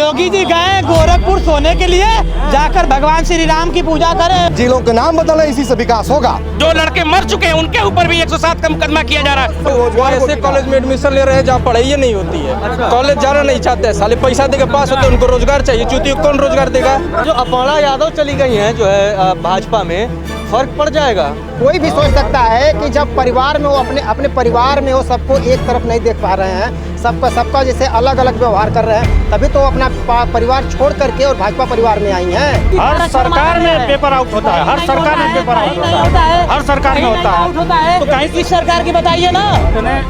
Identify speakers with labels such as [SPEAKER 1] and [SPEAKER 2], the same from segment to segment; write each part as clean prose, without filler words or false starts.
[SPEAKER 1] योगी जी गए गोरखपुर सोने के लिए, जाकर भगवान श्री राम की पूजा करें।
[SPEAKER 2] जिलों के नाम बदले, इसी से विकास होगा।
[SPEAKER 3] जो लड़के मर चुके हैं उनके ऊपर भी 107 का मुकदमा किया जा रहा है।
[SPEAKER 4] वो ऐसे कॉलेज में एडमिशन ले रहे हैं जहाँ पढ़ाई नहीं होती है। कॉलेज जाना नहीं चाहते, साले पैसा देके पास होते, उनको रोजगार चाहिए। चूती कौन रोजगार देगा?
[SPEAKER 5] जो अपर्णा यादव चली गई हैं जो है भाजपा में, फर्क पड़ जाएगा।
[SPEAKER 6] कोई भी सोच सकता है कि जब परिवार में वो अपने परिवार में वो सबको एक तरफ नहीं देख पा रहे हैं, सबका जैसे अलग अलग व्यवहार कर रहे हैं, तभी तो अपना परिवार छोड़ करके और भाजपा परिवार में आई हैं।
[SPEAKER 7] हर सरकार में पेपर आउट होता है, हर सरकार में पेपर आउट होता है, हर सरकार में होता है।
[SPEAKER 1] तो कहीं किस सरकार की बताइए ना,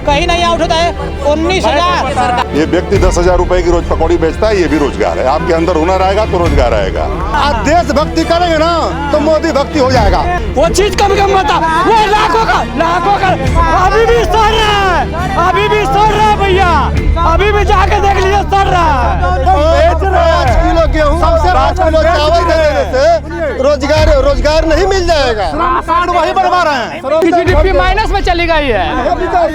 [SPEAKER 1] कहीं नहीं आउट होता है। 19,000
[SPEAKER 8] ये व्यक्ति 10,000 रुपए की रोज पकौड़ी बेचता है, ये भी रोजगार है। आपके अंदर हुनर आएगा तो रोजगार आएगा।
[SPEAKER 2] आज देशभक्ति करेंगे ना तो मोदी भक्ति हो जाएगा।
[SPEAKER 1] वो चीज कम बता, वो लाखों का अभी भी सड़ रहा है, अभी भी सड़ रहा है भैया, अभी भी जाके देख लीजिए सड़ रहा है।
[SPEAKER 2] 5 किलो गेहूँ, 5 किलो चावल देने से रोजगार नहीं मिल जाएगा।
[SPEAKER 7] कार्ड वही बनवा रहे हैं।
[SPEAKER 1] जीडीपी माइनस में चली गई है,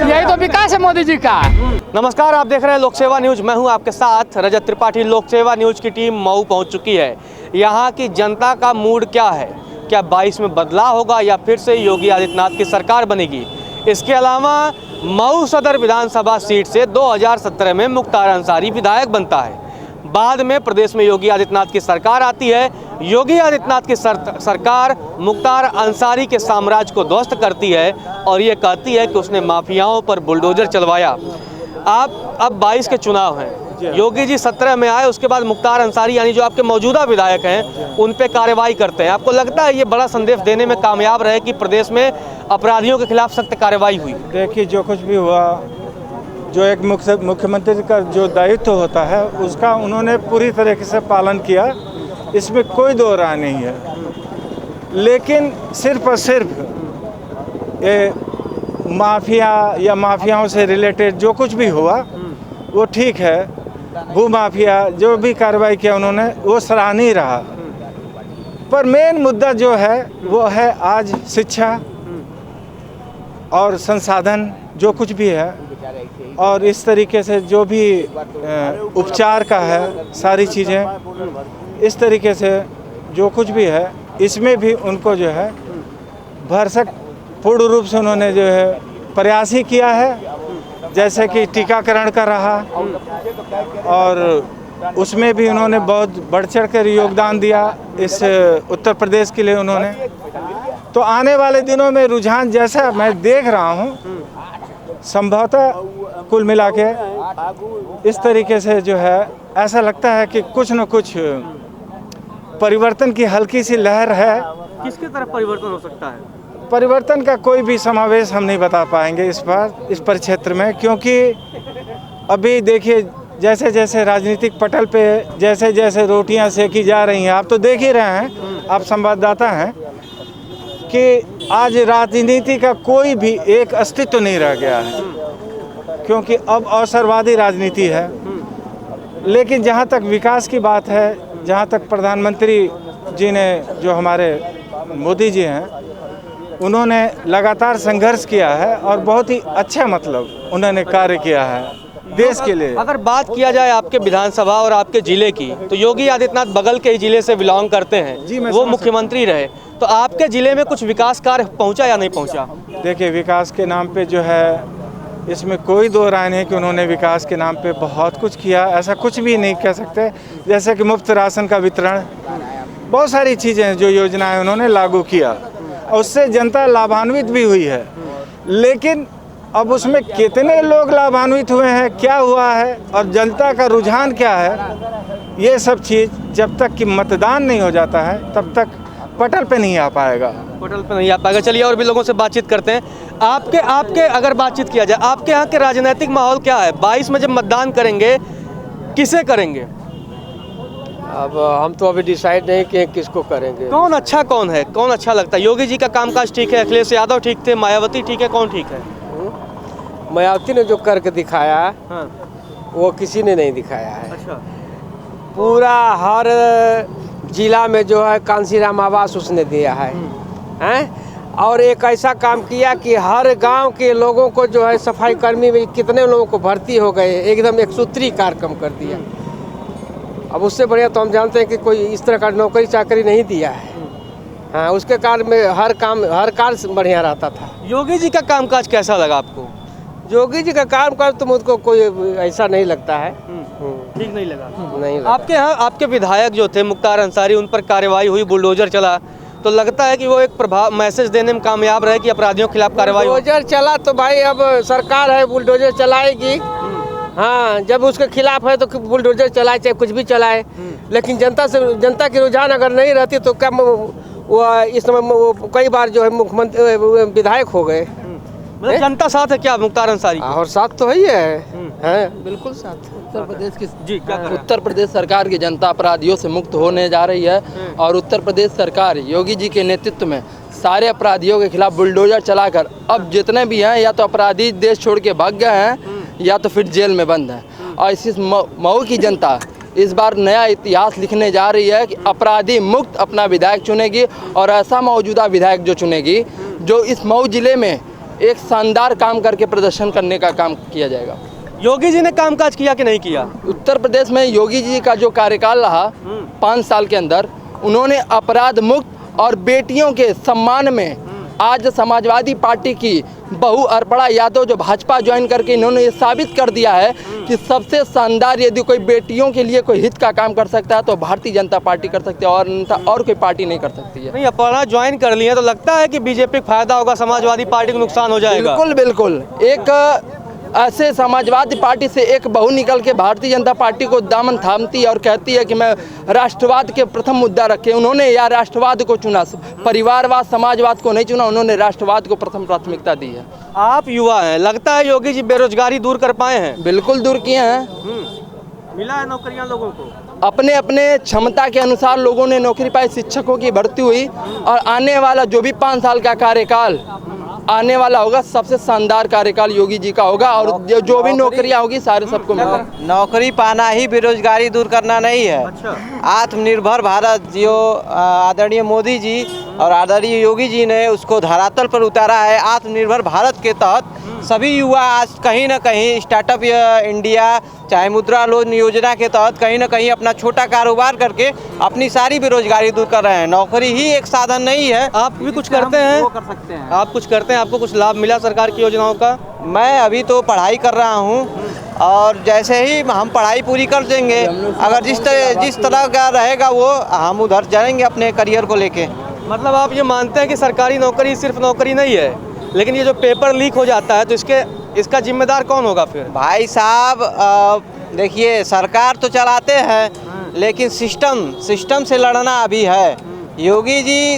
[SPEAKER 1] यही तो विकास है मोदी जी का।
[SPEAKER 5] नमस्कार, आप देख रहे हैं लोक सेवा न्यूज। मैं हूं आपके साथ रजत त्रिपाठी। लोक सेवा न्यूज की टीम मऊ पहुंच चुकी है। यहां की जनता का मूड क्या है? क्या 22 में बदलाव होगा या फिर से योगी आदित्यनाथ की सरकार बनेगी? इसके अलावा मऊ सदर विधानसभा सीट से 2017 में मुख्तार अंसारी विधायक बनता है। बाद में प्रदेश में योगी आदित्यनाथ की सरकार आती है। योगी आदित्यनाथ की सरकार मुख्तार अंसारी के साम्राज्य को ध्वस्त करती है और ये कहती है कि उसने माफियाओं पर बुलडोजर चलवाया। अब 22 के चुनाव हैं। योगी जी 17 में आए, उसके बाद मुख्तार अंसारी यानी जो आपके मौजूदा विधायक हैं उन पे कार्रवाई करते हैं। आपको लगता है ये बड़ा संदेश देने में कामयाब रहे कि प्रदेश में अपराधियों के खिलाफ सख्त कार्रवाई हुई?
[SPEAKER 4] देखिए, जो कुछ भी हुआ, जो एक मुख्यमंत्री का जो दायित्व होता है उसका उन्होंने पूरी तरीके से पालन किया, इसमें कोई दो राय नहीं है। लेकिन सिर्फ और सिर्फ ये माफिया या माफियाओं से रिलेटेड जो कुछ भी हुआ वो ठीक है। भू माफिया जो भी कार्रवाई किया उन्होंने, वो सराहनीय रहा। पर मेन मुद्दा जो है वो है आज शिक्षा और संसाधन जो कुछ भी है, और इस तरीके से जो भी उपचार का है, सारी चीज़ें इस तरीके से जो कुछ भी है, इसमें भी उनको जो है भरसक पूर्ण रूप से उन्होंने जो है प्रयास ही किया है। जैसे कि टीकाकरण का रहा, और उसमें भी उन्होंने बहुत बढ़ चढ़ कर योगदान दिया इस उत्तर प्रदेश के लिए उन्होंने। तो आने वाले दिनों में रुझान जैसा मैं देख रहा हूँ, संभवतः कुल मिला के इस तरीके से जो है ऐसा लगता है कि कुछ न कुछ परिवर्तन की हल्की सी लहर है।
[SPEAKER 5] किसके तरफ परिवर्तन हो सकता है?
[SPEAKER 4] परिवर्तन का कोई भी समावेश हम नहीं बता पाएंगे इस परिक्षेत्र में, क्योंकि अभी देखिए जैसे जैसे राजनीतिक पटल पे जैसे जैसे रोटियां सेकी जा रही हैं, आप तो देख ही रहे हैं, आप संवाददाता हैं, कि आज राजनीति का कोई भी एक अस्तित्व नहीं रह गया है, क्योंकि अब अवसरवादी राजनीति है। लेकिन जहाँ तक विकास की बात है, जहाँ तक प्रधानमंत्री जी ने, जो हमारे मोदी जी हैं, उन्होंने लगातार संघर्ष किया है और बहुत ही अच्छा मतलब उन्होंने कार्य किया है देश के लिए।
[SPEAKER 5] अगर बात किया जाए आपके विधानसभा और आपके जिले की, तो योगी आदित्यनाथ बगल के ही जिले से बिलोंग करते हैं, वो मुख्यमंत्री रहे, तो आपके जिले में कुछ विकास कार्य पहुंचा या नहीं पहुंचा?
[SPEAKER 4] देखिए, विकास के नाम पे जो है, इसमें कोई दो राय नहीं कि उन्होंने विकास के नाम पे बहुत कुछ किया, ऐसा कुछ भी नहीं कह सकते। जैसे कि मुफ्त राशन का वितरण, बहुत सारी चीज़ें जो योजनाएं उन्होंने लागू किया, उससे जनता लाभान्वित भी हुई है। लेकिन अब उसमें कितने लोग लाभान्वित हुए हैं, क्या हुआ है और जनता का रुझान क्या है, ये सब चीज़ जब तक कि मतदान नहीं हो जाता है तब तक पटल पे नहीं आ पाएगा।
[SPEAKER 5] पटल पे नहीं आ पाएगा। चलिए और भी लोगों से बातचीत करते हैं। आपके अगर बातचीत किया जाए, आपके यहाँ के राजनीतिक माहौल क्या है? 22 में जब मतदान करेंगे, किसे करेंगे?
[SPEAKER 9] अब हम तो अभी डिसाइड नहीं किए किसको करेंगे।
[SPEAKER 5] कौन है, कौन अच्छा लगता है? योगी जी का कामकाज ठीक है, अखिलेश यादव ठीक थे, मायावती ठीक है, कौन ठीक है?
[SPEAKER 9] मायावती ने जो करके दिखाया,
[SPEAKER 5] हाँ।
[SPEAKER 9] वो किसी ने नहीं दिखाया है।
[SPEAKER 5] अच्छा।
[SPEAKER 9] पूरा हर जिला में जो है कांसीराम आवास उसने दिया है, हैं? और एक ऐसा काम किया कि हर गांव के लोगों को जो है सफाई कर्मी में कितने लोगों को भर्ती हो गए, एकदम एक सूत्री कार्यक्रम कर दिया। अब उससे बढ़िया तो हम जानते हैं कि कोई इस तरह का नौकरी चाकरी नहीं दिया है। हाँ, उसके कार्य में हर कार्य बढ़िया रहता था।
[SPEAKER 5] योगी जी का कामकाज कैसा लगा आपको?
[SPEAKER 9] योगी जी का काम कर तो मुझको कोई ऐसा नहीं लगता है।
[SPEAKER 5] ठीक नहीं लगा?
[SPEAKER 9] नहीं लगा।
[SPEAKER 5] आपके यहाँ आपके विधायक जो थे मुख्तार अंसारी, उन पर कार्रवाई हुई, बुलडोजर चला, तो लगता है कि वो एक प्रभाव मैसेज देने में कामयाब रहे कि अपराधियों के खिलाफ कार्रवाई हो?
[SPEAKER 9] बुलडोजर चला तो भाई अब सरकार है, बुलडोजर चलाएगी। हाँ, जब उसके खिलाफ है तो बुलडोजर चलाए, चाहे कुछ भी चलाए, लेकिन जनता की रुझान अगर नहीं रहती तो क्या वो इस समय कई बार जो है मुख्यमंत्री विधायक हो गए।
[SPEAKER 5] मतलब जनता साथ है क्या मुख्तार अंसारी?
[SPEAKER 9] और साथ तो है ही है, बिल्कुल साथ।
[SPEAKER 10] उत्तर प्रदेश की
[SPEAKER 5] जी क्या कर रहे हैं?
[SPEAKER 10] उत्तर प्रदेश सरकार की जनता अपराधियों से मुक्त होने जा रही है और उत्तर प्रदेश सरकार योगी जी के नेतृत्व में सारे अपराधियों के खिलाफ बुलडोजर चलाकर अब जितने भी हैं या तो अपराधी देश छोड़ के भाग गए हैं या तो फिर जेल में बंद हैं। और इसी मऊ की जनता इस बार नया इतिहास लिखने जा रही है कि अपराधी मुक्त अपना विधायक चुनेगी और ऐसा मौजूदा विधायक जो चुनेगी जो इस मऊ जिले में एक शानदार काम करके प्रदर्शन करने का काम किया जाएगा।
[SPEAKER 5] योगी जी ने कामकाज किया कि नहीं किया?
[SPEAKER 10] उत्तर प्रदेश में योगी जी का जो कार्यकाल रहा 5 साल के अंदर, उन्होंने अपराध मुक्त और बेटियों के सम्मान में आज समाजवादी पार्टी की बहू अर्पणा यादव जो भाजपा ज्वाइन करके इन्होंने ये साबित कर दिया है कि सबसे शानदार यदि कोई बेटियों के लिए कोई हित का काम कर सकता है तो भारतीय जनता पार्टी कर सकती है और कोई पार्टी नहीं कर सकती है।
[SPEAKER 5] नहीं, अर्पणा ज्वाइन कर लिए तो लगता है कि बीजेपी को फायदा होगा, समाजवादी पार्टी को नुकसान हो जाएगा?
[SPEAKER 10] बिल्कुल बिल्कुल। एक ऐसे समाजवादी पार्टी से एक बहू निकल के भारतीय जनता पार्टी को दामन थामती है और कहती है कि मैं राष्ट्रवाद के प्रथम मुद्दा रखे। उन्होंने या राष्ट्रवाद को चुना, परिवारवाद समाजवाद को नहीं चुना, उन्होंने राष्ट्रवाद को प्रथम प्राथमिकता दी है।
[SPEAKER 5] आप युवा हैं, लगता है योगी जी बेरोजगारी दूर कर पाए हैं?
[SPEAKER 10] बिल्कुल दूर किए हैं।
[SPEAKER 5] मिला है नौकरियां लोगों को?
[SPEAKER 10] अपने अपने क्षमता के अनुसार लोगों ने नौकरी पाई, शिक्षकों की भर्ती हुई और आने वाला जो भी 5 साल का कार्यकाल आने वाला होगा सबसे शानदार कार्यकाल योगी जी का होगा और जो भी नौकरियां होगी सारे सबको मिलेगा।
[SPEAKER 6] नौकरी पाना ही बेरोजगारी दूर करना नहीं है।
[SPEAKER 5] अच्छा।
[SPEAKER 6] आत्मनिर्भर भारत जो आदरणीय मोदी जी और आदरणीय योगी जी ने उसको धरातल पर उतारा है। आत्मनिर्भर भारत के तहत सभी युवा आज कहीं ना कहीं स्टार्टअप इंडिया चाहे मुद्रा लोन योजना के तहत कहीं ना कहीं अपना छोटा कारोबार करके अपनी सारी बेरोजगारी दूर कर रहे हैं। नौकरी ही एक साधन नहीं है।
[SPEAKER 5] आप भी कुछ करते हैं?
[SPEAKER 6] कर सकते हैं।
[SPEAKER 5] आप कुछ करते हैं? आपको कुछ लाभ मिला सरकार की योजनाओं का?
[SPEAKER 6] मैं अभी तो पढ़ाई कर रहा हूँ और जैसे ही हम पढ़ाई पूरी कर देंगे, अगर जिस तरह का रहेगा वो हम उधर जाएंगे अपने करियर को लेके।
[SPEAKER 5] मतलब आप ये मानते हैं कि सरकारी नौकरी सिर्फ नौकरी नहीं है, लेकिन ये जो पेपर लीक हो जाता है तो इसका जिम्मेदार कौन होगा फिर?
[SPEAKER 6] भाई साहब देखिए, सरकार तो चलाते हैं लेकिन सिस्टम से लड़ना अभी है। योगी जी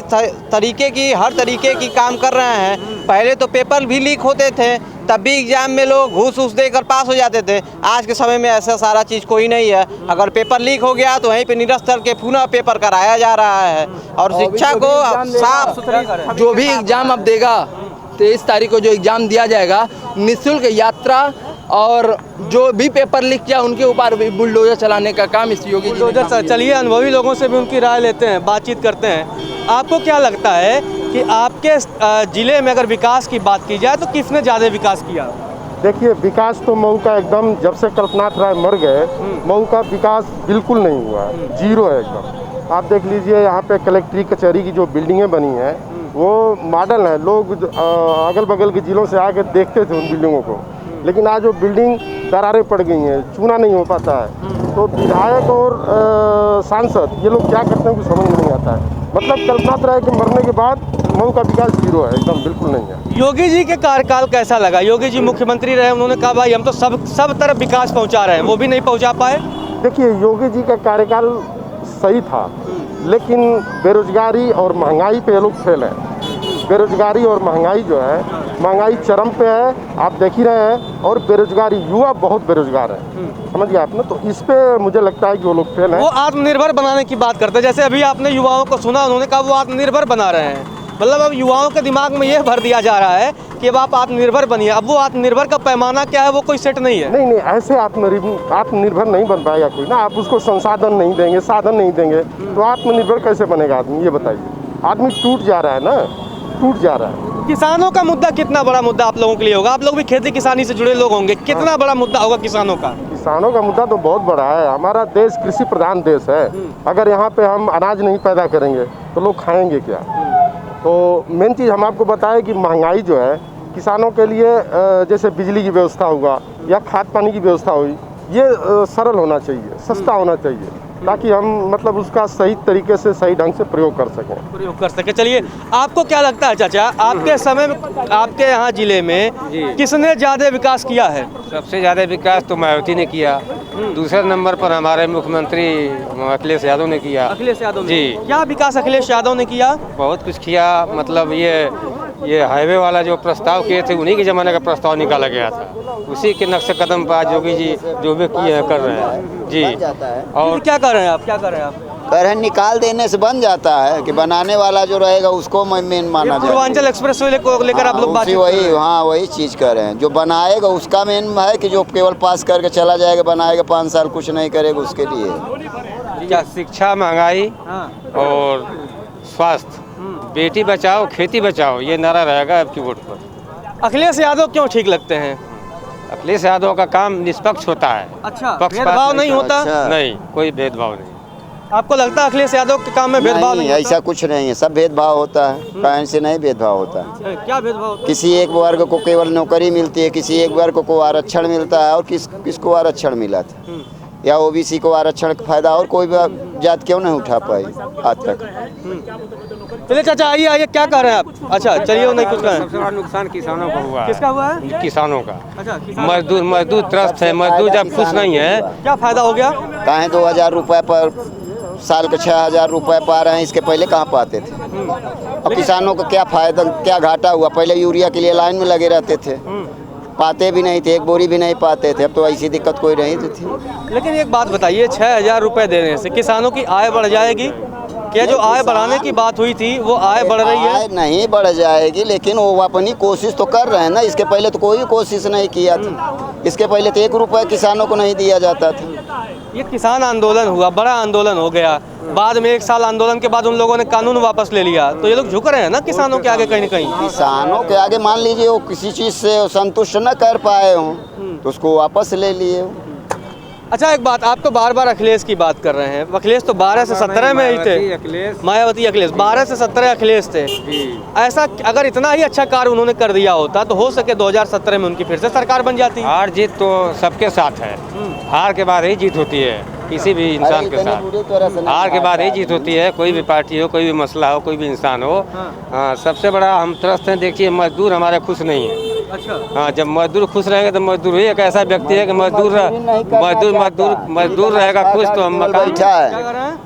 [SPEAKER 6] हर तरीके की काम कर रहे हैं। पहले तो पेपर भी लीक होते थे, तब भी एग्जाम में लोग घूस देकर पास हो जाते थे। आज के समय में ऐसा सारा चीज़ कोई नहीं है। अगर पेपर लीक हो गया तो वहीं पे निरस्त करके पुनः पेपर कराया जा रहा है और शिक्षा को साफ सुथरी
[SPEAKER 10] जो भी एग्जाम अब देगा 23 तारीख को जो एग्जाम दिया जाएगा, निःशुल्क यात्रा और जो भी पेपर लीक किया उनके ऊपर बुलडोजर चलाने का काम इस योगी जी ने।
[SPEAKER 5] चलिए अनुभवी लोगों से भी उनकी राय लेते हैं, बातचीत करते हैं। आपको क्या लगता है कि आपके जिले में अगर विकास की बात की जाए तो किसने ज़्यादा विकास किया?
[SPEAKER 2] देखिए, विकास तो मऊ का एकदम, जब से कल्पनाथ राय मर गए मऊ का विकास बिल्कुल नहीं हुआ है, जीरो है एकदम। आप देख लीजिए, यहाँ पे कलेक्ट्री कचहरी की जो बिल्डिंगें बनी हैं वो मॉडल है। लोग अगल बगल के जिलों से आकर देखते थे उन बिल्डिंगों को, लेकिन आज वो बिल्डिंग दरारें पड़ गई हैं, चूना नहीं हो पाता है। तो विधायक और सांसद ये लोग क्या करते हैं कुछ समझ नहीं आता है। मतलब कल्पनाथ राय के मरने के बाद मऊ का विकास जीरो है, एकदम बिल्कुल नहीं है।
[SPEAKER 5] योगी जी के कार्यकाल कैसा लगा? योगी जी मुख्यमंत्री रहे, उन्होंने कहा भाई हम तो सब तरफ विकास पहुंचा रहे हैं, वो भी नहीं पहुंचा पाए।
[SPEAKER 2] देखिए, योगी जी का कार्यकाल सही था, लेकिन बेरोजगारी और महंगाई पे ये लोग फेल है। बेरोजगारी और महंगाई जो है, महंगाई चरम पे है, आप देख ही रहे हैं, और बेरोजगारी, युवा बहुत बेरोजगार है, समझ गए आपने। तो इस पे मुझे लगता है कि वो लोग फेल हैं।
[SPEAKER 5] वो आत्मनिर्भर बनाने की बात करते हैं, जैसे अभी आपने युवाओं को सुना, उन्होंने कहा वो आत्मनिर्भर बना रहे हैं। मतलब अब युवाओं के दिमाग में ये भर दिया जा रहा है कि अब आप आत्मनिर्भर बनिए। अब वो आत्मनिर्भर का पैमाना क्या है वो कोई सेट नहीं है।
[SPEAKER 2] नहीं, ऐसे आत्मनिर्भर नहीं बन पाएगा कोई ना। आप उसको संसाधन नहीं देंगे, साधन नहीं देंगे तो आत्मनिर्भर कैसे बनेगा आदमी, ये बताइए। आदमी टूट जा रहा है ना, टूट जा रहा है।
[SPEAKER 5] किसानों का मुद्दा कितना बड़ा मुद्दा आप लोगों के लिए होगा? आप लोग भी खेती किसानी से जुड़े लोग होंगे, कितना बड़ा मुद्दा होगा किसानों का?
[SPEAKER 2] किसानों का मुद्दा तो बहुत बड़ा है। हमारा देश कृषि प्रधान देश है। अगर यहाँ पे हम अनाज नहीं पैदा करेंगे तो लोग खाएंगे क्या? तो मेन चीज़ हम आपको बताएं कि महंगाई जो है किसानों के लिए जैसे बिजली की व्यवस्था होगा या खाद पानी की व्यवस्था हुई, ये सरल होना चाहिए, सस्ता होना चाहिए, ताकि हम मतलब उसका सही तरीके से सही ढंग से प्रयोग कर सकें।
[SPEAKER 5] चलिए, आपको क्या लगता है चाचा, आपके समय में आपके यहाँ जिले में किसने ज्यादा विकास किया है?
[SPEAKER 11] सबसे ज़्यादा विकास तो मायावती ने किया, दूसरे नंबर पर हमारे मुख्यमंत्री अखिलेश यादव ने किया।
[SPEAKER 5] अखिलेश यादव ने?
[SPEAKER 11] जी।
[SPEAKER 5] क्या विकास अखिलेश यादव ने किया?
[SPEAKER 11] बहुत कुछ किया, मतलब ये हाईवे वाला जो प्रस्ताव किए थे उन्हीं के ज़माने का प्रस्ताव निकाला गया था, उसी के नक्शे कदम पर योगी जी जो भी किए हैं कर रहे हैं जी।
[SPEAKER 5] और क्या कर रहे हैं आप? क्या कर रहे हैं आप?
[SPEAKER 12] कह रहे निकाल देने से बन जाता है कि बनाने वाला जो रहेगा उसको मेन माना जाए।
[SPEAKER 5] पूर्वांचल एक्सप्रेसवे को लेकर आप लोग बात
[SPEAKER 12] वही, हाँ वही चीज़ कर रहे हैं। जो बनाएगा उसका मेन है कि जो केवल पास करके चला जाएगा, बनाएगा 5 साल कुछ नहीं करेगा, उसके लिए
[SPEAKER 11] क्या शिक्षा, महंगाई और स्वास्थ्य, बेटी बचाओ खेती बचाओ, ये नारा रहेगा आपकी वोट पर।
[SPEAKER 5] अखिलेश यादव क्यों ठीक लगते हैं?
[SPEAKER 11] अखिलेश यादव का काम निष्पक्ष होता है।
[SPEAKER 5] अच्छा, भेदभाव नहीं होता?
[SPEAKER 12] अच्छा।
[SPEAKER 11] नहीं, कोई भेदभाव नहीं।
[SPEAKER 5] आपको लगता है अखिलेश यादव के काम में भेदभाव नहीं?
[SPEAKER 12] ऐसा कुछ नहीं है, सब भेदभाव होता है, कहीं से नहीं भेदभाव होता है।
[SPEAKER 5] क्या भेदभाव?
[SPEAKER 12] किसी एक वर्ग को केवल नौकरी मिलती है, किसी एक वर्ग को आरक्षण मिलता है, और किसको आरक्षण मिला था, या ओबीसी को आरक्षण का फायदा और कोई जात क्यों नहीं उठा पाई आज तक।
[SPEAKER 5] चलिए चाचा, आइए क्या कह रहे हैं आप? अच्छा चलिए, वो नहीं कुछ कह रहे हैं।
[SPEAKER 11] सबसे बड़ा नुकसान किसानों का हुआ है।
[SPEAKER 5] किसका हुआ है?
[SPEAKER 11] किसानों का।
[SPEAKER 5] अच्छा,
[SPEAKER 11] मजदूर त्रस्त है, मजदूर जब खुश नहीं है।
[SPEAKER 5] क्या फायदा हो गया?
[SPEAKER 12] कहें 2000 रुपए पर साल के 6000 रुपए पा रहे हैं, इसके पहले कहाँ पाते थे? अब किसानों को क्या फायदा, क्या घाटा हुआ? पहले यूरिया के लिए लाइन में लगे रहते थे, पाते भी नहीं थे, एक बोरी भी नहीं पाते थे। अब तो ऐसी दिक्कत कोई नहीं थी।
[SPEAKER 5] लेकिन एक बात बताइए, 6000 रुपए देने से किसानों की आय बढ़ जाएगी क्या? जो आय बढ़ाने की बात हुई थी वो आय बढ़ रही है?
[SPEAKER 12] आय नहीं बढ़ जाएगी, लेकिन वो अपनी कोशिश तो कर रहे हैं ना। इसके पहले तो कोई कोशिश नहीं किया था। इसके पहले तो 1 रुपया किसानों को नहीं दिया जाता था।
[SPEAKER 5] ये किसान आंदोलन हुआ, बड़ा आंदोलन हो गया, बाद में 1 साल आंदोलन के बाद उन लोगों ने कानून वापस ले लिया, तो ये लोग झुक रहे हैं ना किसानों के आगे कहीं न कहीं।
[SPEAKER 12] किसानों के आगे मान लीजिए वो किसी चीज़ से संतुष्ट न कर पाए हों तो उसको वापस ले लिए।
[SPEAKER 5] अच्छा, एक बात, आप तो बार बार अखिलेश की बात कर रहे हैं। अखिलेश तो 12 से 17 में ही थे। मायावती अखिलेश 12 से 17 अखिलेश थे। ऐसा अगर इतना ही अच्छा कार्य उन्होंने कर दिया होता तो हो सके 2017 में उनकी फिर से सरकार बन जाती।
[SPEAKER 11] हार जीत तो सबके साथ है, हार के बाद ही जीत होती है किसी भी इंसान के साथ। हार के बाद ही जीत होती है, कोई भी पार्टी हो, कोई भी मसला हो, कोई भी इंसान हो। हाँ, सबसे बड़ा हम त्रस्त हैं। देखिए, मजदूर हमारे खुश नहीं है।
[SPEAKER 5] अच्छा।
[SPEAKER 11] हाँ, जब मजदूर खुश रहेंगे तो मजदूर ही एक ऐसा व्यक्ति है कि मजदूर रहेगा खुश तो हम
[SPEAKER 12] बैठा है।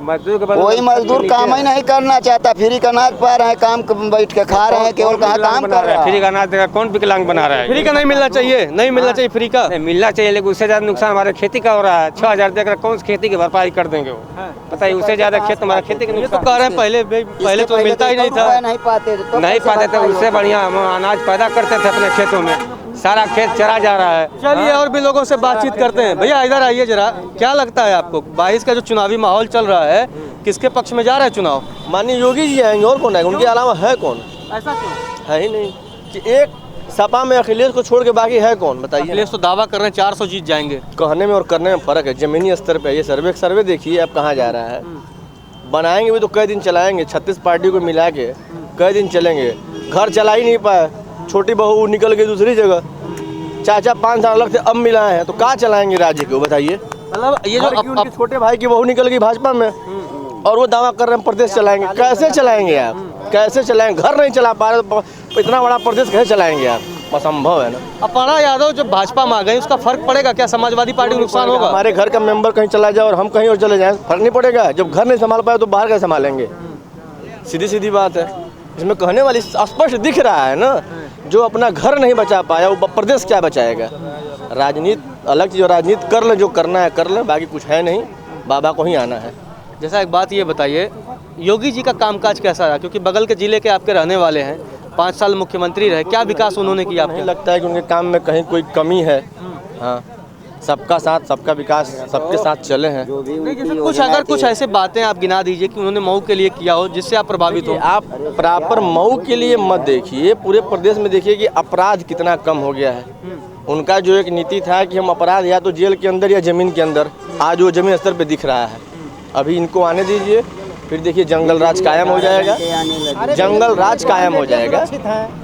[SPEAKER 11] मजदूर
[SPEAKER 12] कोई मजदूर काम ही नहीं करना चाहता, फ्री का अनाज पा रहे हैं, काम बैठ के खा रहे हैं, केवल कहाँ काम कर रहे हैं।
[SPEAKER 11] फ्री का अनाज देगा कौन विकलांग बना रहा है?
[SPEAKER 5] फ्री का नहीं मिलना चाहिए, नहीं मिलना चाहिए फ्री का।
[SPEAKER 11] मिलना चाहिए, लेकिन उससे ज्यादा नुकसान हमारे खेती का हो रहा है। 6000 देकर कौन सी खेती की भरपाई कर देंगे वो? बताइए, उससे ज्यादा खेत हमारा खेती के
[SPEAKER 5] तो कह रहे हैं पहले तो मिलता ही नहीं था,
[SPEAKER 12] नहीं पाते
[SPEAKER 11] थे। उससे बढ़िया हम अनाज पैदा करते थे अपने खेतों में, सारा खेत चरा जा रहा है।
[SPEAKER 5] चलिए और भी लोगों से बातचीत करते हैं। भैया इधर आइए जरा, क्या लगता है आपको 22 का जो चुनावी माहौल चल रहा है, किसके पक्ष में जा रहा है चुनाव?
[SPEAKER 13] माननीय योगी जी आएंगे, और कौन आएगा? उनके अलावा है कौन?
[SPEAKER 5] ऐसा क्यों?
[SPEAKER 13] है ही नहीं कि एक सपा में अखिलेश को छोड़ के बाकी है कौन, बताइए।
[SPEAKER 5] अखिलेश तो दावा कर रहे हैं 400 जीत जाएंगे।
[SPEAKER 13] कहने में और करने में फर्क है, जमीनी स्तर पे। ये सर्वे देखिए अब कहाँ जा रहा है। बनाएंगे भी तो कई दिन चलाएंगे, 36 पार्टी को मिला के कई दिन चलेंगे। घर चला ही नहीं पाए, छोटी बहू निकल गई दूसरी जगह, चाचा 5 साल अलग थे, अब मिलाए हैं, तो कहाँ चलाएंगे राज्य को, बताइए।
[SPEAKER 5] मतलब ये जो
[SPEAKER 13] छोटे भाई की बहू निकल गई भाजपा में और वो दावा कर रहे हैं प्रदेश चलाएंगे। कैसे चलाएंगे आप? कैसे चलाएंगे? घर नहीं चला पा रहे तो इतना बड़ा प्रदेश कैसे चलाएंगे आप? असंभव है ना।
[SPEAKER 5] अपर्णा यादव जब भाजपा में आ गई, उसका फर्क पड़ेगा क्या? समाजवादी पार्टी को नुकसान होगा?
[SPEAKER 13] हमारे घर का मेंबर कहीं चला जाए और हम कहीं और चले जाएं, फर्क नहीं पड़ेगा। जब घर नहीं संभाल पाए तो बाहर कैसे संभालेंगे? सीधी बात है। इसमें कहने वाली स्पष्ट दिख रहा है ना, जो अपना घर नहीं बचा पाया वो प्रदेश क्या बचाएगा? राजनीति अलग चीज़, राजनीति कर ले, जो करना है कर ले, बाकी कुछ है नहीं, बाबा को ही आना है।
[SPEAKER 5] जैसा एक बात ये बताइए, योगी जी का कामकाज कैसा रहा? क्योंकि बगल के जिले के आपके रहने वाले हैं, 5 साल मुख्यमंत्री रहे, क्या विकास उन्होंने किया?
[SPEAKER 13] नहीं लगता है कि उनके काम में कहीं कोई कमी है। हाँ, सबका साथ सबका विकास, सबके साथ चले हैं।
[SPEAKER 5] कुछ अगर कुछ ऐसे बातें आप गिना दीजिए कि उन्होंने मऊ के लिए किया हो जिससे आप प्रभावित हो।
[SPEAKER 13] आप प्रॉपर मऊ के लिए मत देखिए, पूरे प्रदेश में देखिए कि अपराध कितना कम हो गया है। उनका जो एक नीति था कि हम अपराध या तो जेल के अंदर या जमीन के अंदर, आज वो जमीन स्तर पे दिख रहा है। अभी इनको आने दीजिए, फिर देखिए जंगल राज कायम हो जाएगा, जंगल राज कायम हो जाएगा।
[SPEAKER 5] जी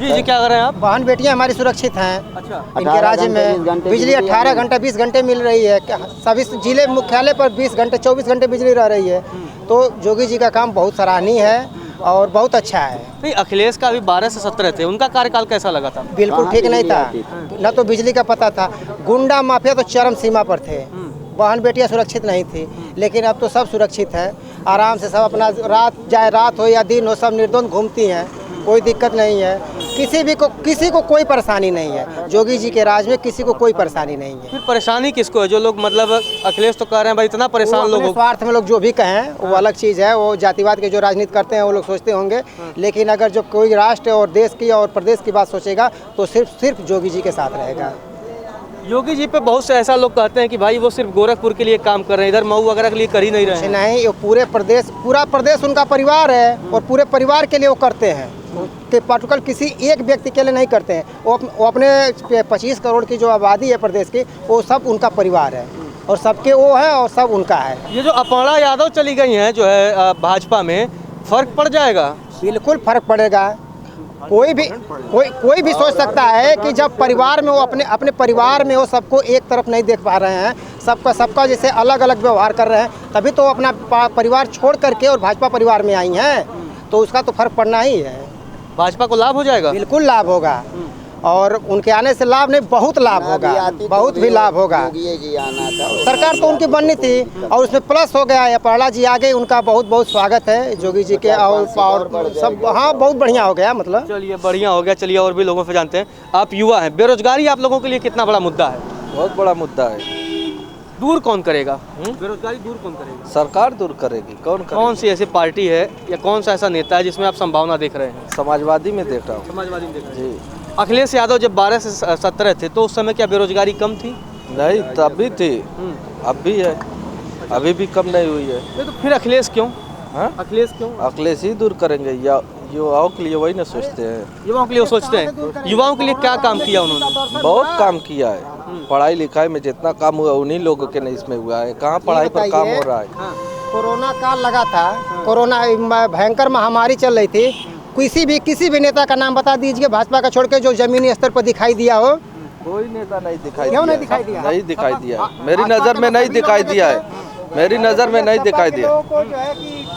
[SPEAKER 5] जी, क्या कर रहे हैं आप?
[SPEAKER 6] बहन बेटियां हमारी सुरक्षित हैं।
[SPEAKER 5] अच्छा,
[SPEAKER 6] इनके राज्य में बिजली 18 घंटा 20 घंटे मिल रही है। सभी जिले मुख्यालय पर 20 घंटे 24 घंटे बिजली रह रही है। तो योगी जी का काम बहुत सराहनीय है और बहुत अच्छा है।
[SPEAKER 5] नहीं, अखिलेश का अभी 12 से 17 थे, उनका कार्यकाल कैसा लगा था?
[SPEAKER 6] बिल्कुल ठीक नहीं था, न तो बिजली का पता था। गुंडा माफिया तो चरम सीमा पर थे, बहन बेटियां सुरक्षित नहीं थी। लेकिन अब तो सब सुरक्षित है, आराम से सब अपना रात हो या दिन हो, सब निर्द्वंद घूमती हैं, कोई दिक्कत नहीं है। किसी को कोई परेशानी नहीं है। योगी जी के राज में किसी को कोई परेशानी नहीं है।
[SPEAKER 5] फिर परेशानी किसको है? जो लोग मतलब अखिलेश तो कह रहे हैं भाई इतना परेशान लोग,
[SPEAKER 6] स्वार्थ में लोग जो भी कहें वो अलग चीज़ है। वो जातिवाद के जो राजनीति करते हैं वो लोग सोचते होंगे, लेकिन अगर जो कोई राष्ट्र और देश की और प्रदेश की बात सोचेगा तो सिर्फ योगी जी के साथ रहेगा।
[SPEAKER 5] योगी जी पे बहुत से ऐसा लोग कहते हैं कि भाई वो सिर्फ गोरखपुर के लिए काम कर रहे हैं, इधर मऊ वगैरह के लिए कर ही नहीं रहे हैं।
[SPEAKER 6] नहीं, पूरा प्रदेश उनका परिवार है और पूरे परिवार के लिए वो करते हैं। कि पर्टिकुलर किसी एक व्यक्ति के लिए नहीं करते हैं। वो अपने 25 करोड़ की जो आबादी है प्रदेश की, वो सब उनका परिवार है और सबके वो है और सब उनका है।
[SPEAKER 5] ये जो अपर्णा यादव चली गई हैं जो है भाजपा में, फर्क पड़ जाएगा?
[SPEAKER 6] बिल्कुल फर्क पड़ेगा। कोई भी सोच सकता है कि जब परिवार में वो अपने परिवार में वो सबको एक तरफ नहीं देख पा रहे हैं, सबका जैसे अलग अलग व्यवहार कर रहे हैं, तभी तो अपना परिवार छोड़ करके और भाजपा परिवार में आई हैं। तो उसका तो फर्क पड़ना ही है।
[SPEAKER 5] भाजपा को लाभ हो जाएगा?
[SPEAKER 6] बिल्कुल लाभ होगा, और उनके आने से लाभ नहीं, बहुत लाभ होगा, बहुत भी लाभ होगा। सरकार तो उनकी बननी थी और उसमें प्लस हो गया है। अपर्णा जी आ गए, उनका बहुत बहुत स्वागत है योगी जी के, और सब हाँ बहुत बढ़िया हो गया। मतलब
[SPEAKER 5] चलिए बढ़िया हो गया। चलिए और भी लोगों से जानते हैं। आप युवा हैं, बेरोजगारी आप लोगों के लिए कितना बड़ा मुद्दा है?
[SPEAKER 14] बहुत बड़ा मुद्दा है।
[SPEAKER 5] दूर कौन करेगा? बेरोजगारी दूर कौन करेगा?
[SPEAKER 14] सरकार दूर करेगी।
[SPEAKER 5] कौन सी ऐसी पार्टी है या कौन सा ऐसा नेता है जिसमें आप संभावना देख रहे हैं?
[SPEAKER 14] समाजवादी में देख रहा हूँ।
[SPEAKER 5] समाजवादी में देख रहे हैं। अखिलेश यादव जब 12 से 17 थे तो उस समय क्या बेरोजगारी कम थी?
[SPEAKER 14] नहीं, तब भी थी, अब भी है, अभी भी कम नहीं हुई है।
[SPEAKER 5] तो फिर अखिलेश क्यों? अखिलेश क्यों?
[SPEAKER 14] अखिलेश ही दूर करेंगे, या युवाओं के लिए वही ना सोचते हैं।
[SPEAKER 5] युवाओं के लिए सोचते हैं। युवाओं के लिए क्या काम किया उन्होंने?
[SPEAKER 14] बहुत काम किया है। पढ़ाई लिखाई में जितना काम हुआ उन्हीं लोगों के नहीं इसमें हुआ है। कहाँ पढ़ाई पर काम हो रहा है?
[SPEAKER 6] कोरोना काल लगा था, कोरोना भयंकर महामारी चल रही थी। किसी भी नेता का नाम बता दीजिए भाजपा का छोड़ के जो जमीनी स्तर पर दिखाई दिया हो।
[SPEAKER 14] कोई नेता नहीं दिखाई
[SPEAKER 6] क्यों
[SPEAKER 14] दिया।
[SPEAKER 6] नहीं दिखाई दिया?
[SPEAKER 14] नहीं दिखाई दिया, मेरी नज़र में नहीं दिखाई दिया है, मेरी नज़र में नहीं दिखाई दिया।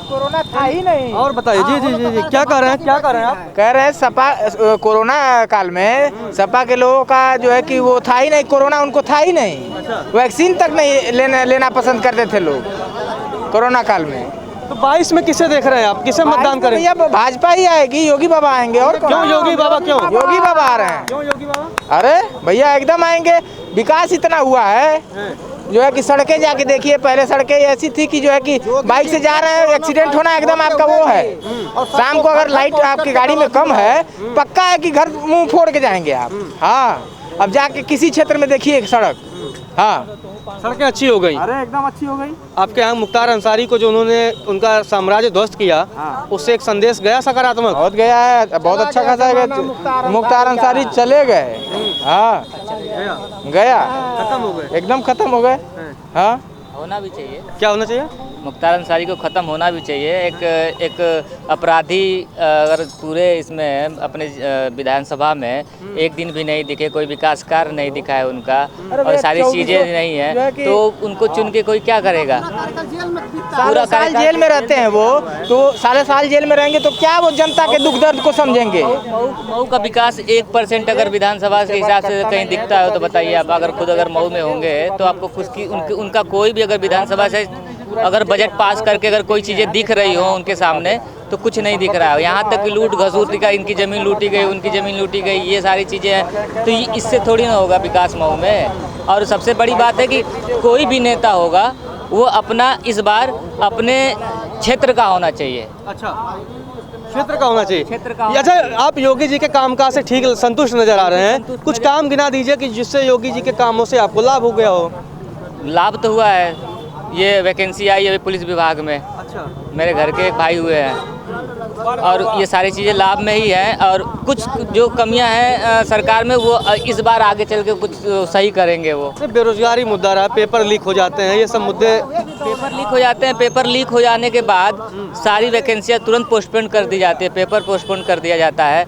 [SPEAKER 6] कोरोना था ही नहीं।
[SPEAKER 5] और बताइए। जी जी जी जी, क्या कर रहे हैं? क्या कर रहे हैं आप?
[SPEAKER 15] कह रहे हैं सपा कोरोना काल में सपा के लोगों का जो है कि वो था ही नहीं, कोरोना उनको था ही नहीं। वैक्सीन तक नहीं लेना पसंद करते थे लोग कोरोना काल में।
[SPEAKER 5] तो 22 में किसे देख रहे हैं आप? किसे मतदान करें?
[SPEAKER 15] भैया भाजपा ही आएगी, योगी बाबा आएंगे। और
[SPEAKER 5] क्यों योगी बाबा? क्यों
[SPEAKER 15] योगी बाबा आ रहे हैं?
[SPEAKER 5] क्यों योगी बाबा?
[SPEAKER 15] अरे भैया एकदम आएंगे। विकास इतना हुआ है जो है कि सड़कें जाके देखिए, पहले सड़कें ऐसी थी कि जो है कि बाइक से जा रहे हैं, एक्सीडेंट होना एकदम आपका वो है। शाम को अगर लाइट आपकी गाड़ी में कम है, पक्का है कि घर मुंह फोड़ के जाएंगे आप। हाँ, अब जाके किसी क्षेत्र में देखिए एक सड़क, हाँ
[SPEAKER 5] सड़कें अच्छी हो गई।
[SPEAKER 15] अरे एकदम अच्छी हो गई।
[SPEAKER 5] आपके यहाँ मुख्तार अंसारी को जो उन्होंने उनका साम्राज्य ध्वस्त किया, उससे एक संदेश गया सकारात्मक?
[SPEAKER 15] बहुत गया है, बहुत अच्छा खासा है। मुख्तार अंसारी चले गए। हाँ गया,
[SPEAKER 5] खत्म हो गए,
[SPEAKER 15] एकदम खत्म हो गए। हाँ
[SPEAKER 16] होना भी चाहिए।
[SPEAKER 5] क्या होना चाहिए?
[SPEAKER 16] मुख्तार अंसारी को ख़त्म होना भी चाहिए। एक अपराधी अगर पूरे इसमें अपने विधानसभा में एक दिन भी नहीं दिखे, कोई विकास कार्य नहीं दिखा है उनका, और सारी चीज़ें नहीं है, तो उनको चुन के कोई क्या करेगा?
[SPEAKER 15] पूरा साल जेल में रहते हैं वो, तो सारे साल जेल में रहेंगे तो क्या वो जनता के दुख दर्द को समझेंगे?
[SPEAKER 16] मऊ का विकास 1% अगर विधानसभा के हिसाब से कहीं दिखता है तो बताइए आप। अगर मऊ में होंगे तो आपको उनका कोई भी अगर विधानसभा से अगर बजट पास करके अगर कोई चीज़ें दिख रही हो उनके सामने तो कुछ नहीं दिख रहा है। यहाँ तक कि लूट घसूट का, इनकी ज़मीन लूटी गई, उनकी ज़मीन लूटी गई, ये सारी चीज़ें हैं। तो इससे थोड़ी ना होगा विकास मऊ में। और सबसे बड़ी बात है कि कोई भी नेता होगा वो अपना इस बार अपने क्षेत्र का होना चाहिए।
[SPEAKER 5] अच्छा, क्षेत्र का होना चाहिए। अच्छा, आप योगी जी के कामकाज से ठीक संतुष्ट नजर आ रहे हैं। कुछ काम गिना दीजिए कि जिससे योगी जी के कामों से आपको लाभ हो गया हो।
[SPEAKER 16] लाभ तो हुआ है, ये वैकेंसी आई है पुलिस विभाग में। अच्छा। मेरे घर के एक भाई हुए हैं और ये सारी चीज़ें लाभ में ही है। और कुछ जो कमियां हैं सरकार में वो इस बार आगे चल के कुछ सही करेंगे। वो
[SPEAKER 5] बेरोजगारी मुद्दा रहा, पेपर लीक हो जाते हैं, ये सब मुद्दे।
[SPEAKER 16] पेपर लीक हो जाते हैं, पेपर लीक हो जाने के बाद सारी वैकेंसियाँ तुरंत पोस्टपोन कर दी जाती है, पेपर पोस्टपोन कर दिया जाता है।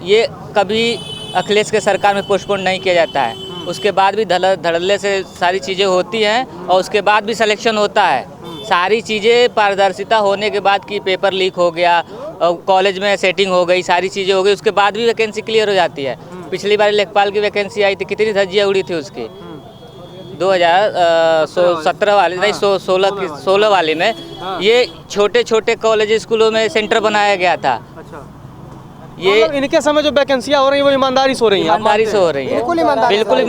[SPEAKER 16] ये कभी अखिलेश के सरकार में पोस्टपोन नहीं किया जाता है। उसके बाद भी धड़ल्ले से सारी चीज़ें होती हैं और उसके बाद भी सिलेक्शन होता है। सारी चीज़ें पारदर्शिता होने के बाद कि पेपर लीक हो गया और कॉलेज में सेटिंग हो गई, सारी चीज़ें हो गई, उसके बाद भी वैकेंसी क्लियर हो जाती है। पिछली बार लेखपाल की वैकेंसी आई थी, कितनी धज्जियाँ उड़ी थी उसकी 2017 वाले नहीं 16 वाले में। ये छोटे छोटे कॉलेज स्कूलों में सेंटर बनाया गया था। ये
[SPEAKER 5] इनके समय जो वैकेंसियाँ हो रही है वो ईमानदारी से हो रही है,
[SPEAKER 16] ईमानदारी से हो रही है, बिल्कुल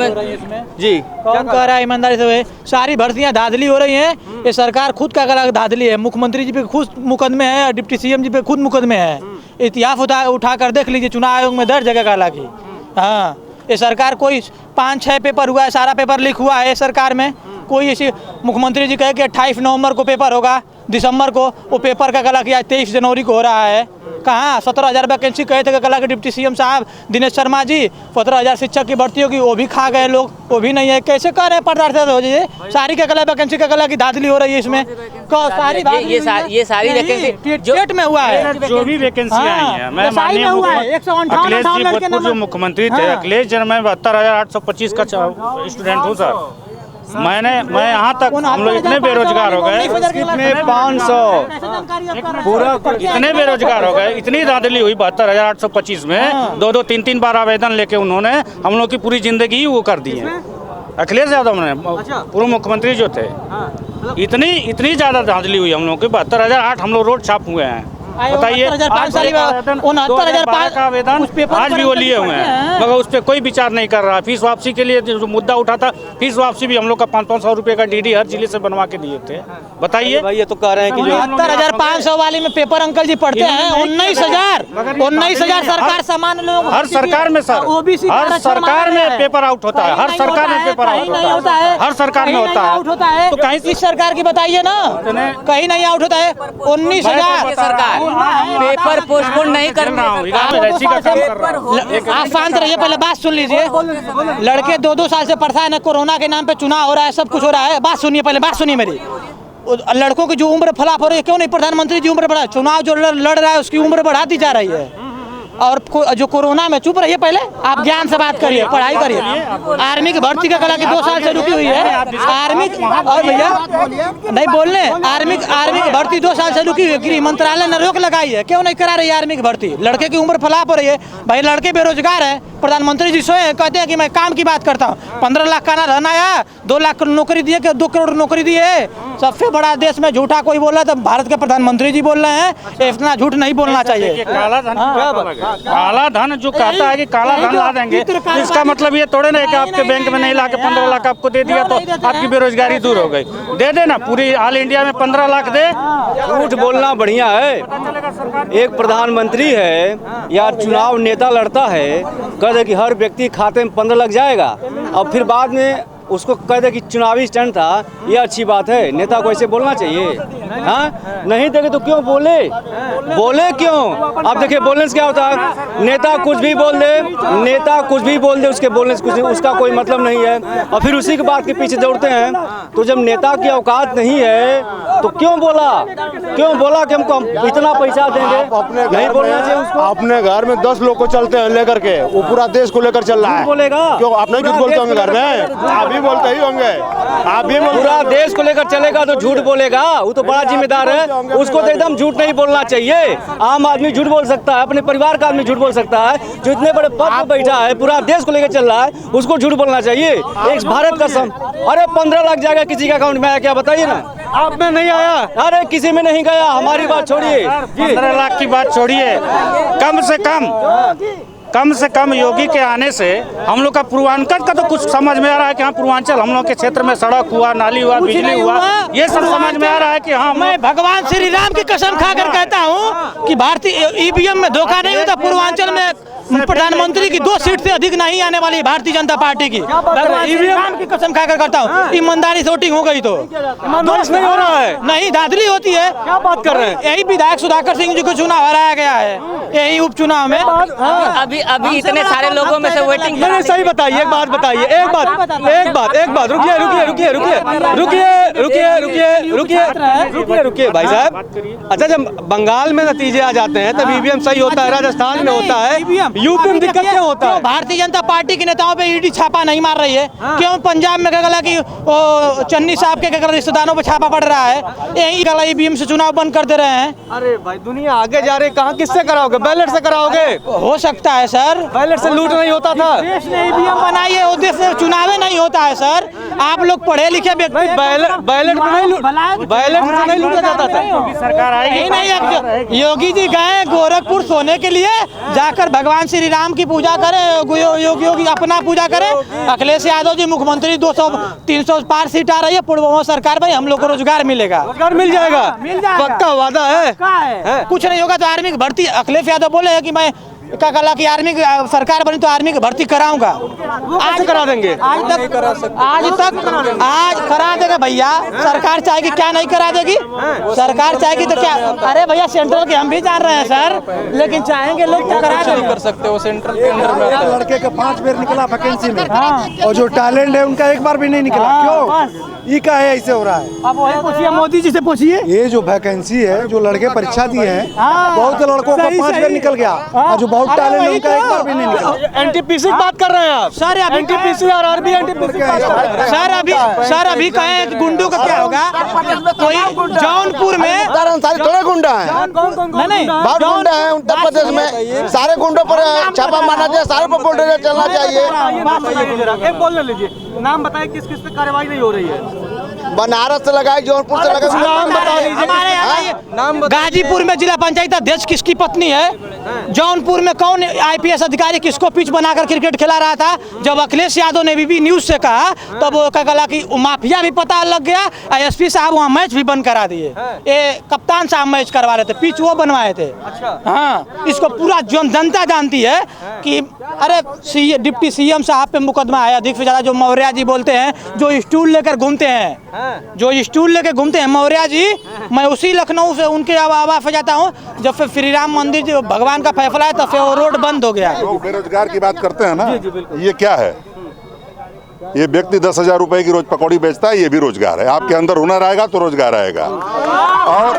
[SPEAKER 5] जी।
[SPEAKER 1] कौन कह रहा है ईमानदारी से हुए? सारी भर्तियां धांधली हो रही हैं। ये सरकार खुद का गला धांधली है। मुख्यमंत्री जी पे खुद मुकदमे हैं, डिप्टी सीएम जी पे खुद मुकदमे हैं। इतिहास उठा कर देख लीजिए, चुनाव आयोग में दर्ज जगह काला की। हाँ, ये सरकार कोई 5-6 पेपर हुआ है, सारा पेपर लीक हुआ है सरकार में। कोई ऐसी मुख्यमंत्री जी कहे कि 28 नवंबर को पेपर होगा, दिसंबर को वो पेपर का गला कि आज 23 जनवरी को हो रहा है। कहाँ 17,000 वैकेंसी कहे थे कला के डिप्टी सीएम साहब दिनेश शर्मा जी, 15,000 शिक्षक की भर्ती होगी, वो भी खा गए लोग, वो भी नहीं है। कैसे कह रहे हैं पारदर्शिता हो जाए? सारी का कला वैकेंसी का कला की धांधली हो रही है इसमें।
[SPEAKER 16] ये सारी वैकेंसी
[SPEAKER 1] स्टेट में हुआ है,
[SPEAKER 7] जो भी वैकेंसी आई है। मैं माननीय जो मुख्यमंत्री थे अखिलेश जी, मैं 72,825 का स्टूडेंट हूँ सर। मैं यहाँ तक हम लोग इतने बेरोजगार हो गए, 500 पूरा इतने बेरोजगार हो गए, इतनी धांधली हुई 72,825 में। 2-2, 3-3 बार आवेदन लेके उन्होंने हम लोग की पूरी जिंदगी ही वो कर दी है। अखिलेश यादव ने पूर्व मुख्यमंत्री जो थे, इतनी ज्यादा धांधली हुई हम लोग की। 72,008 हम लोग रोड छाप हुए हैं। बताइए,
[SPEAKER 1] 69,500
[SPEAKER 7] का आवेदन आज भी वो लिए हुए हैं, मगर उस पर कोई विचार नहीं कर रहा। फीस वापसी के लिए जो मुद्दा उठा था, फीस वापसी भी हम लोग का 500 रुपए का डीडी हर जिले से बनवा के दिए थे। बताइए
[SPEAKER 5] भाई, ये तो कह रहे हैं कि
[SPEAKER 1] 69,500 वाले में पेपर अंकल जी पढ़ते हैं। 19,000 सरकार सामान्य लोग,
[SPEAKER 7] हर सरकार में सर, हर सरकार में पेपर आउट होता है, हर सरकार में पेपर आउट होता है, हर सरकार में होता है।
[SPEAKER 1] तो कहीं इस सरकार की बताइए ना, कहीं नहीं आउट होता है। 19,000
[SPEAKER 16] सरकार पेपर पोस्टपोन नहीं करना।
[SPEAKER 1] आप शांत रहिए, पहले बात सुन लीजिए। लड़के 2-2 साल से पढ़ता है ना, कोरोना के नाम पे चुनाव हो रहा है, सब कुछ हो रहा है। बात सुनिए, पहले बात सुनिए मेरी। लड़कों की जो उम्र फलाफ हो रही है, क्यों नहीं प्रधानमंत्री जी उम्र बढ़ा? चुनाव जो लड़ रहा है उसकी उम्र बढ़ाती जा रही है। और जो कोरोना में, चुप रहिए पहले, आप ज्ञान से बात करिए, पढ़ाई करिए। आर्मी की भर्ती का कला की 2 साल से रुकी हुई है। आर्मी और भैया नहीं बोलने, आर्मी की भर्ती 2 साल से रुकी हुई है। गृह मंत्रालय ने रोक लगाई है, क्यों नहीं करा रही है आर्मी की भर्ती? लड़के की उम्र फलाप हो रही है भाई, लड़के बेरोजगार है। प्रधानमंत्री जी स्वयं कहते हैं कि मैं काम की बात करता हूँ। 15 लाख का ना रहना आया, 2 लाख नौकरी दिए, 2 करोड़ नौकरी दिए। सबसे बड़ा देश में झूठा कोई बोल रहा है तो भारत के प्रधानमंत्री जी बोल रहे हैं। इतना झूठ नहीं बोलना चाहिए।
[SPEAKER 7] काला धन जो कहता है कि काला धन ला देंगे, इसका मतलब ये थोड़े ना कि आपके बैंक में नहीं ला के 15 लाख आपको दे दिया तो आपकी बेरोजगारी दूर हो गई। दे देना, पूरी ऑल इंडिया में 15 लाख दे।
[SPEAKER 17] झूठ बोलना बढ़िया है। एक प्रधानमंत्री है या चुनाव नेता लड़ता है, कह दे कि हर व्यक्ति खाते में 15 लग जाएगा, और फिर बाद में उसको कह दे कि चुनावी स्टंट था, ये अच्छी बात है? नेता को ऐसे बोलना चाहिए? हाँ, नहीं देखे तो क्यों बोले क्यों? अब देखिए, बोलने से क्या होता है? नेता कुछ भी बोल दे, उसके बोलने से कुछ नहीं, उसका कोई मतलब नहीं है, और फिर उसी के बात के पीछे दौड़ते हैं। तो जब नेता की औकात नहीं है तो क्यों बोला कि हमको इतना पैसा देंगे? नहीं बोलना चाहिए उसको।
[SPEAKER 2] अपने घर में 10 लोग को चलते हैं लेकर के, वो पूरा देश को लेकर चल रहा है।
[SPEAKER 17] बोलेगा
[SPEAKER 2] क्यों? आप नहीं झूठ बोलते होंगे घर में? आप भी बोलते ही होंगे, आप भी
[SPEAKER 17] पूरा देश को लेकर चलेगा तो झूठ बोलेगा, वो तो बड़ा जिम्मेदार है। उसको तो एकदम झूठ नहीं बोलना चाहिए। आम आदमी झूठ बोल सकता है, अपने परिवार का आदमी झूठ बोल सकता है, जो इतने बड़े पद पर बैठा है, पूरा देश को लेकर चल रहा है, उसको झूठ बोलना चाहिए। एक भारत का अरे 15 लाख जाएगा किसी के अकाउंट में आया क्या? बताइए ना।
[SPEAKER 5] आप में नहीं आया?
[SPEAKER 17] अरे किसी में नहीं गया, हमारी बात छोड़िए,
[SPEAKER 7] 15 लाख की बात छोड़िए। कम से कम योगी के आने से हम लोग का पूर्वांचल का तो कुछ समझ में आ रहा है कि हाँ, पूर्वांचल हम लोग के क्षेत्र में सड़क हुआ, नाली हुआ, बिजली हुआ, ये सब समझ में आ रहा है कि हाँ।
[SPEAKER 1] मैं भगवान श्री राम की कसम खाकर कहता हूँ कि भारतीय ईवीएम में धोखा नहीं होता। पूर्वांचल में प्रधानमंत्री की 2 सीट से अधिक नहीं आने वाली है भारतीय जनता पार्टी की। भगवान श्री राम की कसम खाकर करता हूँ, ईमानदारी से वोटिंग हो गई तो
[SPEAKER 5] नहीं हो रहा है,
[SPEAKER 1] नहीं धांधली होती है।
[SPEAKER 5] क्या बात कर रहे हैं?
[SPEAKER 1] यही विधायक सुधाकर सिंह जी को चुनाव हराया गया है, यही उपचुनाव में।
[SPEAKER 16] अभी इतने सारे लोगों में से वोटिंग
[SPEAKER 5] नहीं, सही बताइए, एक बात बताइए, एक बात रुकिए भाई साहब। अच्छा, जब बंगाल में नतीजे आ जाते हैं तब ईवीएम सही होता है, राजस्थान में होता है, यूपी में दिक्कत क्या होता है?
[SPEAKER 1] भारतीय जनता पार्टी के नेताओं पे ईडी छापा नहीं मार रही है। क्यों पंजाब में क्या कि चन्नी साहब के रिश्तेदारों पे छापा पड़ रहा है, यही गला ईवीएम से चुनाव बंद कर दे रहे हैं।
[SPEAKER 5] अरे भाई, दुनिया आगे जा रही, कहाँ किससे कराओगे? बैलेट से कराओगे?
[SPEAKER 1] हो सकता है सर,
[SPEAKER 5] बैलेट से लूट नहीं होता था।
[SPEAKER 1] देश ने ईवीएम बनाई है, उद्देश्य से चुनाव नहीं होता है सर। आप लोग पढ़े लिखे व्यक्ति,
[SPEAKER 5] बैलेट से नहीं लूटा जाता था।
[SPEAKER 1] सरकार आई नहीं, योगी जी गए गोरखपुर सोने के लिए, जाकर भगवान श्री राम की पूजा करें, योगी अपना पूजा करें। अखिलेश यादव जी मुख्यमंत्री 200-300 पार सीट आ रही है, पूर्व सरकार भाई हम लोग को रोजगार मिलेगा,
[SPEAKER 5] रोजगार मिल जाएगा, पक्का वादा है।
[SPEAKER 1] कुछ नहीं होगा तो आर्मी की भर्ती, अखिलेश यादव बोले है कि मैं क्या कहा कि आर्मी की सरकार बनी तो आर्मी की भर्ती कराऊंगा।
[SPEAKER 5] आज करा देंगे,
[SPEAKER 1] आज करा देगा भैया। सरकार चाहेगी, क्या नहीं करा देगी? सरकार चाहेगी तो क्या? अरे भैया सेंट्रल के हम भी जान रहे हैं सर, लेकिन चाहेंगे लोग तो करा देंगे।
[SPEAKER 14] कर सकते हो सेंट्रल के अंदर लड़के का 5 बार निकला वैकेंसी में, और जो टैलेंट है उनका एक बार भी नहीं निकला। क्यों? ये क्या है, ऐसे हो रहा है?
[SPEAKER 1] अब वही पूछिए, मोदी जी से पूछिए।
[SPEAKER 14] ये जो वैकेंसी है, जो लड़के परीक्षा दिए हैं, बहुत से लड़कों का 5 बार निकल गया, और जो बहुत टैलेंट है उनका एक बार भी नहीं निकला।
[SPEAKER 5] एनटीपीसी की बात कर रहे हैं आप
[SPEAKER 1] सर?
[SPEAKER 5] एनटीपीसी और आरबी एनटीपीसी
[SPEAKER 1] सर अभी कहे गुंडों का क्या होगा? कोई जौनपुर में
[SPEAKER 12] थोड़े गुंडा है, बहुत गुंडा है उत्तर प्रदेश में, सारे गुंडों पर छापा मारना चाहिए, सारे पर बुलडोजर चलना चाहिए।
[SPEAKER 5] एक बोलने लीजिए, नाम बताइए किस किस पे कार्रवाई नहीं हो रही है?
[SPEAKER 12] बनारस से लगाए, जौनपुर से लगाए,
[SPEAKER 1] नाम बता दीजिए। हमारे यहाँ गाजीपुर में जिला पंचायत अध्यक्ष किसकी पत्नी है? जौनपुर में कौन आईपीएस अधिकारी किसको पिच बनाकर क्रिकेट खिला रहा था? जब अखिलेश यादव ने बीबी न्यूज से कहा तब वो क्या कहा कि माफिया भी पता लग गया, एसपी साहब वहाँ मैच भी बंद करा दिए। ये कप्तान साहब मैच करवा रहे थे, पिच वो बनवाए थे। हाँ, इसको पूरा जनता जानती है कि अरे डिप्टी सीएम साहब पे मुकदमा है अधिक से ज्यादा, जो मौर्य जी बोलते हैं, जो स्टूल लेकर घूमते हैं, मौर्य जी। मैं उसी लखनऊ से उनके आवाज पे जाता हूँ, जब फिर श्री राम मंदिर जो भगवान का फैसला है तब फिर वो रोड बंद हो गया।
[SPEAKER 8] लोग बेरोजगार की बात करते हैं ना, ये क्या है? ये व्यक्ति 10,000 रुपए की रोज पकौड़ी बेचता है, ये भी रोजगार है। आपके अंदर हुनर आएगा तो रोजगार आएगा। और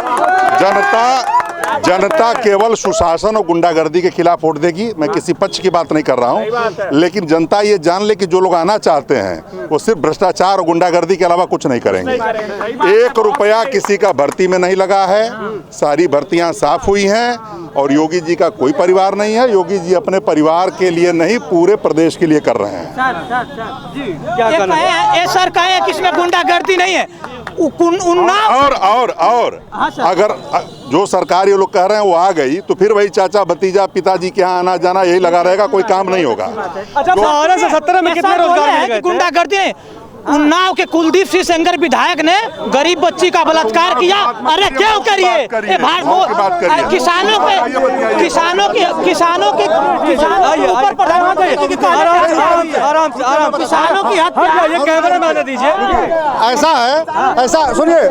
[SPEAKER 8] जनता केवल सुशासन और गुंडागर्दी के खिलाफ वोट देगी। मैं किसी पक्ष की बात नहीं कर रहा हूं, लेकिन जनता ये जान ले कि जो लोग आना चाहते हैं वो सिर्फ भ्रष्टाचार और गुंडागर्दी के अलावा कुछ नहीं करेंगे। 1 रुपया किसी का भर्ती में नहीं लगा है, सारी भर्तियां साफ हुई हैं, और योगी जी का कोई परिवार नहीं है। योगी जी अपने परिवार के लिए नहीं, पूरे प्रदेश के लिए कर रहे हैं।
[SPEAKER 1] सर कहे किसमें गुंडागर्दी नहीं है?
[SPEAKER 8] और अगर जो सरकार ये लोग कह रहे हैं वो आ गई तो फिर वही चाचा भतीजा पिताजी के यहाँ आना जाना यही लगा रहेगा, कोई काम नहीं होगा।
[SPEAKER 5] अच्छा, 12 से 17 में कितने रोजगार मिल गए?
[SPEAKER 1] गुंडागर्दी नहीं। उन्नाव के कुलदीप सिंह सेंगर विधायक ने गरीब बच्ची का बलात्कार किया। अरे क्यों करिए? किसानों ऊपर प्रधानमंत्री किसानों की हत्या,
[SPEAKER 5] ये कैमरा मैंने दीजिए।
[SPEAKER 14] ऐसा है, ऐसा सुनिए,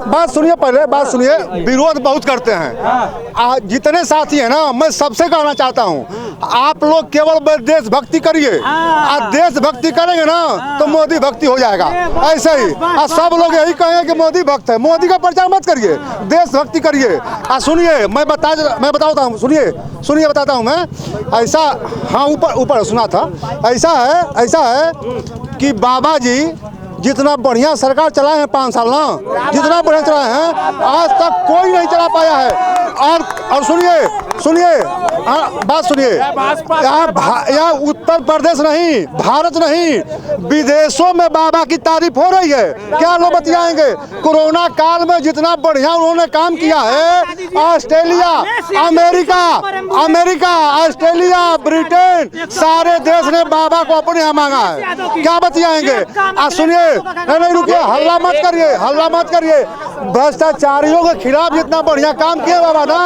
[SPEAKER 14] बात सुनिए, पहले बात सुनिए। विरोध बहुत करते हैं, जितने साथी हैं ना, मैं सबसे कहना चाहता हूँ, आप लोग केवल देशभक्ति करिए। देशभक्ति करेंगे ना तो मोदी भक्ति हो जाएगा। ऐसे ही सब लोग यही कहेंगे कि मोदी भक्त है, मोदी का प्रचार मत करिए, देशभक्ति करिए। सुनिए, मैं बताता हूँ, सुनिए बताता हूँ मैं। ऐसा, हाँ, ऊपर सुना था। ऐसा है कि बाबा जी जितना बढ़िया सरकार चलाए हैं 5 साल ना, जितना बढ़िया चलाए हैं, आज तक कोई नहीं चला पाया है। और सुनिए, बात सुनिए, यहाँ उत्तर प्रदेश नहीं, भारत नहीं, विदेशों में बाबा की तारीफ हो रही है। क्या लोग बतियाएंगे? कोरोना काल में जितना बढ़िया उन्होंने काम किया है, ऑस्ट्रेलिया, अमेरिका, ऑस्ट्रेलिया, ब्रिटेन, सारे देश ने बाबा को अपने यहाँ मांगा है। क्या बतियाएंगे? सुनिए, नहीं रुकिए, हल्ला मत करिए। भ्रष्टाचारियों के खिलाफ जितना बढ़िया काम किया बाबा ना,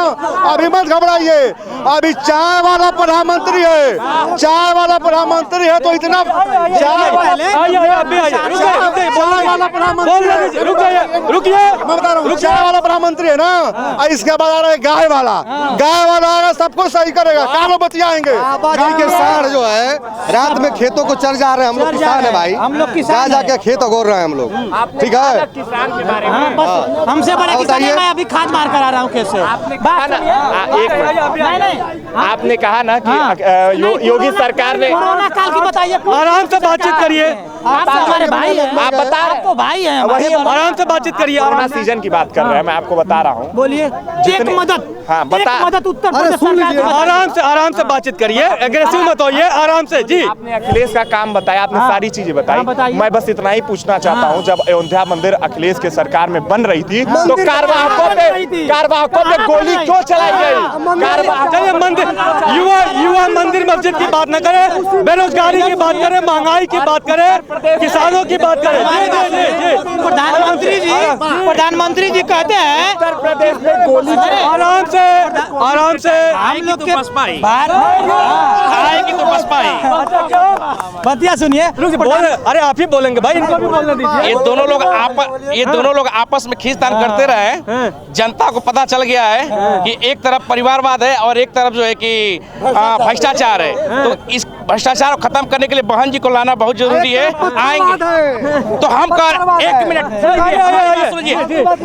[SPEAKER 14] अभी मत घबराइए। अभी चाय वाला प्रधानमंत्री है, चाय वाला प्रधानमंत्री है तो इतना चाय वाला प्रधानमंत्री, चाय वाला प्रधानमंत्री है ना। इसके बाद आ रहा है गाय वाला आएगा, सब कुछ सही करेगा, कानों बतियाएंगे। गाय के साढ़ जो है रात में खेतों को चर जा रहे हैं, हम लोग किसान है भाई, हम लोग किसान जाके खेत उगोर रहे हैं हम लोग, ठीक है।
[SPEAKER 1] किसान के बारे में हमसे बड़ा किसान है, मैं अभी खाद मार कर आ रहा हूँ कैसे।
[SPEAKER 18] आपने कहा ना कि योगी सरकार ने,
[SPEAKER 1] कोरोना काल की बताइए,
[SPEAKER 5] आराम से बातचीत करिए,
[SPEAKER 1] आप हमारे भाई हैं,
[SPEAKER 18] आप बता रहे
[SPEAKER 1] तो भाई हैं,
[SPEAKER 5] आराम से बातचीत करिए।
[SPEAKER 18] कोरोना सीजन की बात कर रहे हैं, मैं आपको बता रहा हूँ।
[SPEAKER 1] बोलिए एक मदद,
[SPEAKER 18] हाँ बता,
[SPEAKER 1] मदद उत्तर प्रदेश सरकार को
[SPEAKER 5] आराम से बातचीत करिए, एग्रेसिव मत होइए, आराम से जी।
[SPEAKER 18] आपने अखिलेश का काम बताया, आपने सारी चीजें बताई, मैं बस इतना ही पूछना चाहता हूँ, जब अयोध्या मंदिर अखिलेश के सरकार में बन रही थी तो कारवाहकों पे गोली क्यों चलाई गई?
[SPEAKER 5] मंदिर युवा मंदिर मस्जिद की बात न करें, बेरोजगारी की बात करें, महंगाई की बात करें, किसानों की बात करें।
[SPEAKER 1] प्रधानमंत्री जी कहते हैं
[SPEAKER 18] उत्तर प्रदेश में गोली,
[SPEAKER 5] आराम से
[SPEAKER 1] हम लोग के
[SPEAKER 3] आएगी तो बसपा ही।
[SPEAKER 1] बतिया सुनिए,
[SPEAKER 5] अरे आप ही बोलेंगे भाई, इनको भी बोलने दीजिए।
[SPEAKER 3] ये दोनों लोग आपस में खींचतान करते रहे, जनता को पता चल गया है कि एक तरफ परिवारवाद है और एक तरफ जो है कि भ्रष्टाचार है। तो इस भ्रष्टाचार को खत्म करने के लिए बहन जी को लाना बहुत जरूरी है, आएंगे तो हम कर। एक मिनट सुनिए,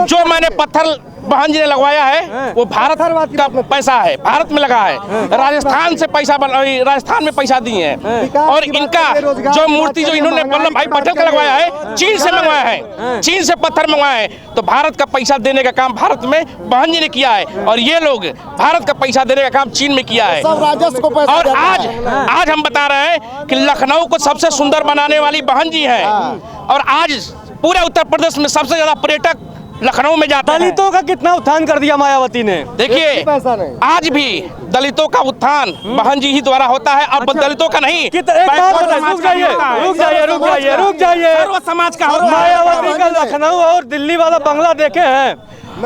[SPEAKER 3] जो मैंने पत्थर बहन जी ने लगवाया है वो भारत का पैसा है, भारत में लगा है, राजस्थान से पैसा राजस्थान में पैसा दिए हैं। और इनका जो मूर्ति जो इन्होंने वल्लभ भाई पटेल का लगवाया है, चीन से मंगवाया है, चीन से पत्थर मंगवाए हैं। तो भारत का पैसा देने का काम भारत में बहन जी ने किया है, और ये लोग भारत का पैसा देने का काम चीन में किया है। और आज हम बता रहे हैं कि लखनऊ को सबसे सुंदर बनाने वाली बहन जी है, और आज पूरे उत्तर प्रदेश में सबसे ज्यादा पर्यटक लखनऊ में जाते हैं।
[SPEAKER 5] दलितों का कितना उत्थान कर दिया मायावती ने।
[SPEAKER 3] देखिए आज भी दलितों का उत्थान बहन जी ही द्वारा होता है, अब दलितों का नहीं।
[SPEAKER 5] रुक जाइए,
[SPEAKER 3] सर्व समाज का होता है।
[SPEAKER 5] मायावती का लखनऊ और दिल्ली वाला बंगला देखे हैं?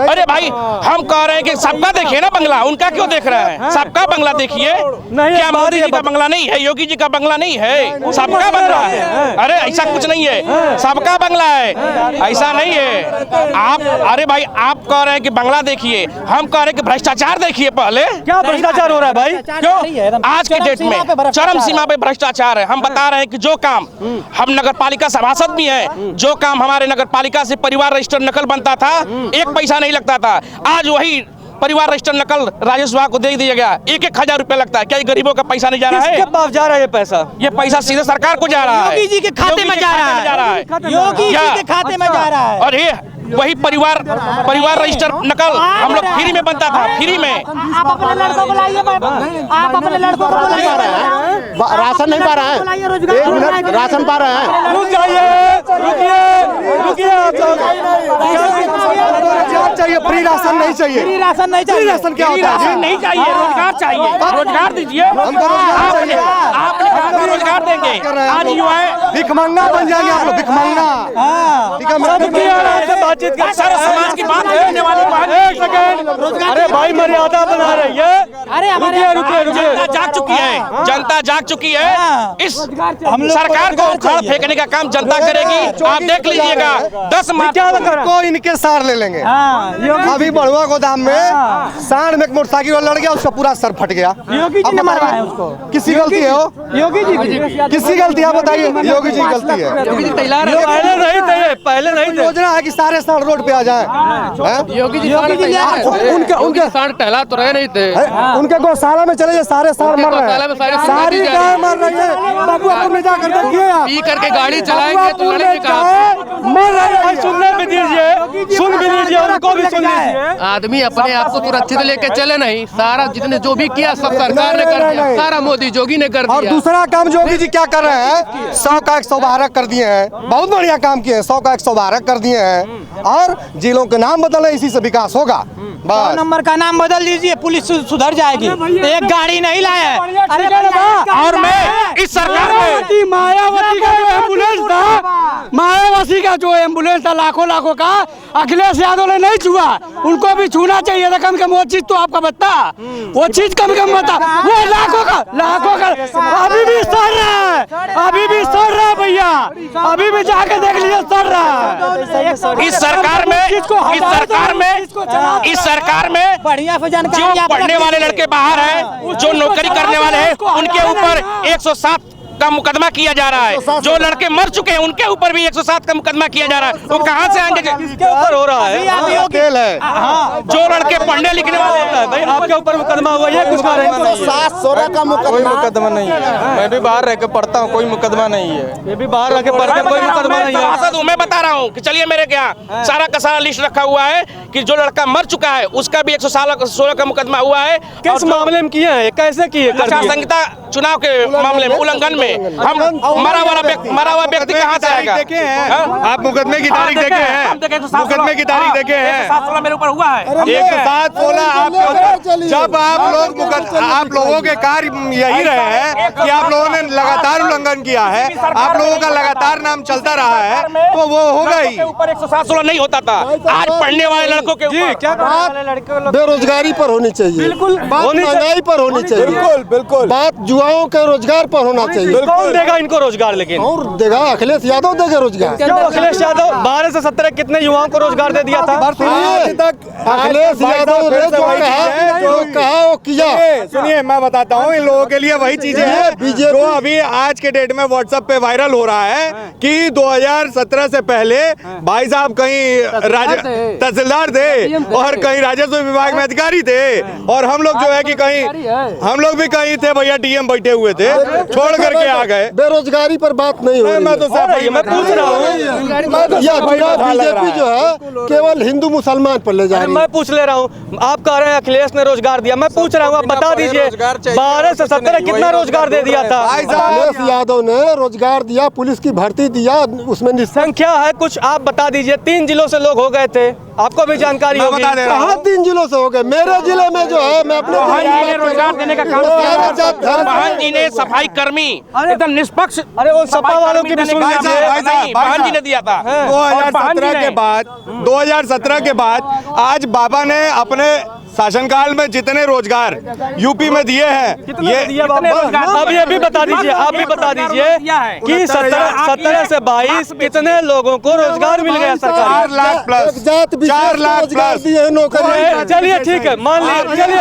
[SPEAKER 3] अरे भाई हम कह रहे हैं कि सबका देखिए ना बंगला, उनका क्यों देख रहे हैं? सबका बंगला देखिए। क्या मोदी जी का बंगला नहीं है, योगी जी का बंगला नहीं है? सबका बंगला है। अरे ऐसा कुछ नहीं है, सबका बंगला है, ऐसा नहीं है। आप अरे भाई आप कह रहे हैं कि बंगला देखिए, हम कह रहे हैं कि भ्रष्टाचार देखिए। पहले
[SPEAKER 5] क्या भ्रष्टाचार हो रहा है भाई?
[SPEAKER 3] क्यों आज के डेट में चरम सीमा पे भ्रष्टाचार है। हम बता रहे हैं कि जो काम हम नगर पालिका सभासद भी हैं, जो काम हमारे नगर पालिका से परिवार रजिस्टर नकल बनता था, एक पैसा नहीं लगता था, आज वही परिवार रजिस्टर नकल राजस्व विभाग को दे दिया गया, 1,000 रुपया लगता है। क्या ये गरीबों का पैसा नहीं जा रहा है?
[SPEAKER 5] किसके पास जा रहा है ये पैसा?
[SPEAKER 3] ये पैसा सीधे सरकार को जा रहा है,
[SPEAKER 1] योगी जी के खाते में जा रहा है, योगी जी के खाते में जा रहा है।
[SPEAKER 3] और ये वही परिवार रजिस्टर नकल हम लोग फ्री में बनता था, फ्री में।
[SPEAKER 1] आप अपने लड़कों को लाइए, आप अपने लड़कों को
[SPEAKER 2] राशन नहीं पा रहा है, एक मिनट, राशन पा रहे हैं।
[SPEAKER 5] रुक जाइए, रुकिए आप चाहिए, फ्री राशन नहीं चाहिए।
[SPEAKER 1] फ्री राशन नहीं चाहिए।
[SPEAKER 5] राशन क्या होता है?
[SPEAKER 3] नहीं चाहिए, रोजगार चाहिए, रोजगार दीजिए। आपने रोजगार देंगे, आज युवा
[SPEAKER 14] भिखमंगा बन जाएंगे आप लोग, भिखमंगा। ठीक है,
[SPEAKER 3] सारा समाज की बात करने वाली बात।
[SPEAKER 5] एक सेकंड, अरे भाई मर्यादा बना रही है।
[SPEAKER 1] अरे
[SPEAKER 3] रुकिए, जनता जाग चुकी है, जनता जाग चुकी है। इस सरकार को उखाड़ फेंकने का काम जनता करेगी। आप देख लीजिएगा 10 मार्च
[SPEAKER 14] को इनके सार ले लेंगे। अभी बड़ुआ गोदाम में साढ़ में एक मोटरसाइकिल लड़ गया, उसका पूरा सर फट गया।
[SPEAKER 1] योगी जी ने मारा है उसको।
[SPEAKER 14] किसी गलती है वो?
[SPEAKER 1] योगी जी की।
[SPEAKER 14] किसी गलती है बताइए? योगी जी की गलती है।
[SPEAKER 5] पहले नहीं थे।
[SPEAKER 14] योजना है कि सारे साढ़ रोड पे आ जाए।
[SPEAKER 9] योगी जी उनके साढ़ टहला तो रहे नहीं थे,
[SPEAKER 14] उनके गौशाला में चले जाए, सारे साढ़ मर रहे हैं, सारी गाय मर रही है। बाबूपुर में जाकर देखिए आप,
[SPEAKER 9] पी करके गाड़ी चलाएंगे तो लड़ेंगे कहाँ?
[SPEAKER 14] मर रहे हैं।
[SPEAKER 5] सुनने भी दीजिए, सुन भी लीजिए, उनको भी सुन लीजिए।
[SPEAKER 9] आदमी अपने आप को सुरक्षित लेके चले नहीं, सारा जितने जो भी किया सब सरकार ने कर दिया, सारा मोदी जोगी ने कर दिया।
[SPEAKER 14] और दूसरा काम जोगी जी क्या कर रहे हैं? 100 का 112 कर दिए हैं, बहुत बढ़िया काम किए हैं। 100 का 112 कर दिए हैं, और जिलों के नाम बदले, इसी से विकास होगा। बस
[SPEAKER 1] नंबर का नाम बदल दीजिए, पुलिस सुधर जाएगी। एक गाड़ी नहीं लाया है। अरे
[SPEAKER 3] और मैं इस सरकार में
[SPEAKER 14] मायावती का एम्बुलेंस था, मायावती का
[SPEAKER 19] रुपया जो एम्बुलेंस था लाखों लाखों का, अखिलेश यादव ने नहीं छुआ, उनको भी छूना चाहिए था कम से कम। वो चीज तो आपका बता, वो चीज कम से कम बता। वो लाखों का अभी भी सड़ रहा है, अभी भी सड़ रहा है भैया, अभी भी जाके देख लीजिए सड़ रहा है।
[SPEAKER 3] इस सरकार में
[SPEAKER 1] बढ़िया
[SPEAKER 3] जो पढ़ने वाले लड़के बाहर हैं, जो नौकरी करने वाले हैं, उनके ऊपर 107 का मुकदमा किया जा रहा है। जो लड़के मर चुके हैं उनके ऊपर भी 107 का मुकदमा किया जा रहा है। वो कहाँ से आएंगे?
[SPEAKER 5] किसके ऊपर हो रहा है?
[SPEAKER 14] तेल है।
[SPEAKER 3] जो लड़के पढ़ने लिखने वाले
[SPEAKER 5] होता है भाई, आपके ऊपर मुकदमा हुआ है कुछ?
[SPEAKER 12] 716 का
[SPEAKER 15] मुकदमा नहीं है। मैं भी बाहर रह के पढ़ता हूँ, कोई मुकदमा नहीं है।
[SPEAKER 5] ये भी बाहर रह के पढ़ते हैं, कोई मुकदमा नहीं है।
[SPEAKER 3] मैं बता रहा हूँ कि चलिए मेरे यहाँ सारा का सारा लिस्ट रखा हुआ है कि जो लड़का मर चुका है उसका भी 116 का मुकदमा हुआ है।
[SPEAKER 5] किस मामले में किए हैं, कैसे किए?
[SPEAKER 3] आचार संहिता चुनाव के मामले में उल्लंघन में। हम मरा हुआ व्यक्ति कहाँ से आएगा?
[SPEAKER 14] देखे हैं आप मुकदमे की तारीख देखे हैं? मुकदमे की तारीख देखे हैं?
[SPEAKER 3] 107 मेरे ऊपर हुआ है।
[SPEAKER 14] 107 जब आप लोगों के कार्य यही रहे हैं कि आप लोगों ने लगातार उल्लंघन किया है, आप लोगों का लगातार नाम चलता रहा है, तो वो होगा ही।
[SPEAKER 3] ऊपर 107 नहीं होता था। आज पढ़ने वाले लड़कों के ऊपर
[SPEAKER 5] क्या
[SPEAKER 2] बात बेरोजगारी पर होनी चाहिए,
[SPEAKER 5] बिल्कुल
[SPEAKER 2] महंगाई पर होनी चाहिए,
[SPEAKER 14] बिल्कुल बिल्कुल
[SPEAKER 2] बात युवाओं के रोजगार पर होना चाहिए।
[SPEAKER 5] कौन देगा इनको रोजगार? लेकिन
[SPEAKER 2] और देगा अखिलेश यादव देगा रोजगार।
[SPEAKER 5] क्यों? अखिलेश यादव 12 से 17 कितने युवाओं को रोजगार दे दिया था?
[SPEAKER 2] आज तक अखिलेश यादव ने जो कहा वो किया।
[SPEAKER 14] सुनिए मैं बताता हूँ, इन लोगों के लिए वही चीजें हैं जो अभी आज के डेट में व्हाट्सएप पे वायरल हो रहा है कि 2017 से पहले भाई साहब कहीं तहसीलदार थे और कहीं राजस्व विभाग में अधिकारी थे, और हम लोग जो है कि कहीं हम लोग भी कहीं थे भैया, डीएम बैठे हुए थे, छोड़ करके आ गए।
[SPEAKER 2] बेरोजगारी पर बात नहीं हो रही।
[SPEAKER 14] मैं तो
[SPEAKER 5] मैं पूछ रहा हूँ,
[SPEAKER 2] बीजेपी जो है केवल हिंदू मुसलमान पर ले जा रही है।
[SPEAKER 5] मैं पूछ ले रहा हूँ, आप कह रहे हैं अखिलेश ने रोजगार दिया, मैं पूछ रहा हूँ आप बता दीजिए 12 से 17 कितना रोजगार दे दिया था?
[SPEAKER 2] अखिलेश यादव ने रोजगार दिया, पुलिस की भर्ती दिया, उसमें
[SPEAKER 5] संख्या है कुछ आप बता दीजिए। 3 जिलों से लोग हो गए थे, आपको भी जानकारी होगी।
[SPEAKER 2] कहाँ 3 जिलों से हो गए? मेरे जिले में जो है, मैं अपने
[SPEAKER 3] रोजगार देने का काम बहन जी ने सफाई कर्मी एकदम निष्पक्ष।
[SPEAKER 5] अरे वो सपा वालों की भी सुन लीजिए,
[SPEAKER 3] बहन जी ने दिया था।
[SPEAKER 14] 2017 के बाद आज बाबा ने अपने शासनकाल में जितने रोजगार यूपी में दिए हैं,
[SPEAKER 5] ये भी बता दीजिए, आप भी बता दीजिए कि 17 से 22 कितने लोगों को रोजगार मिल गया? सरकार
[SPEAKER 14] 4 लाख प्लस 4 लाख प्लस
[SPEAKER 2] दिए नौकरी।
[SPEAKER 5] चलिए ठीक है, मान लीजिए, चलिए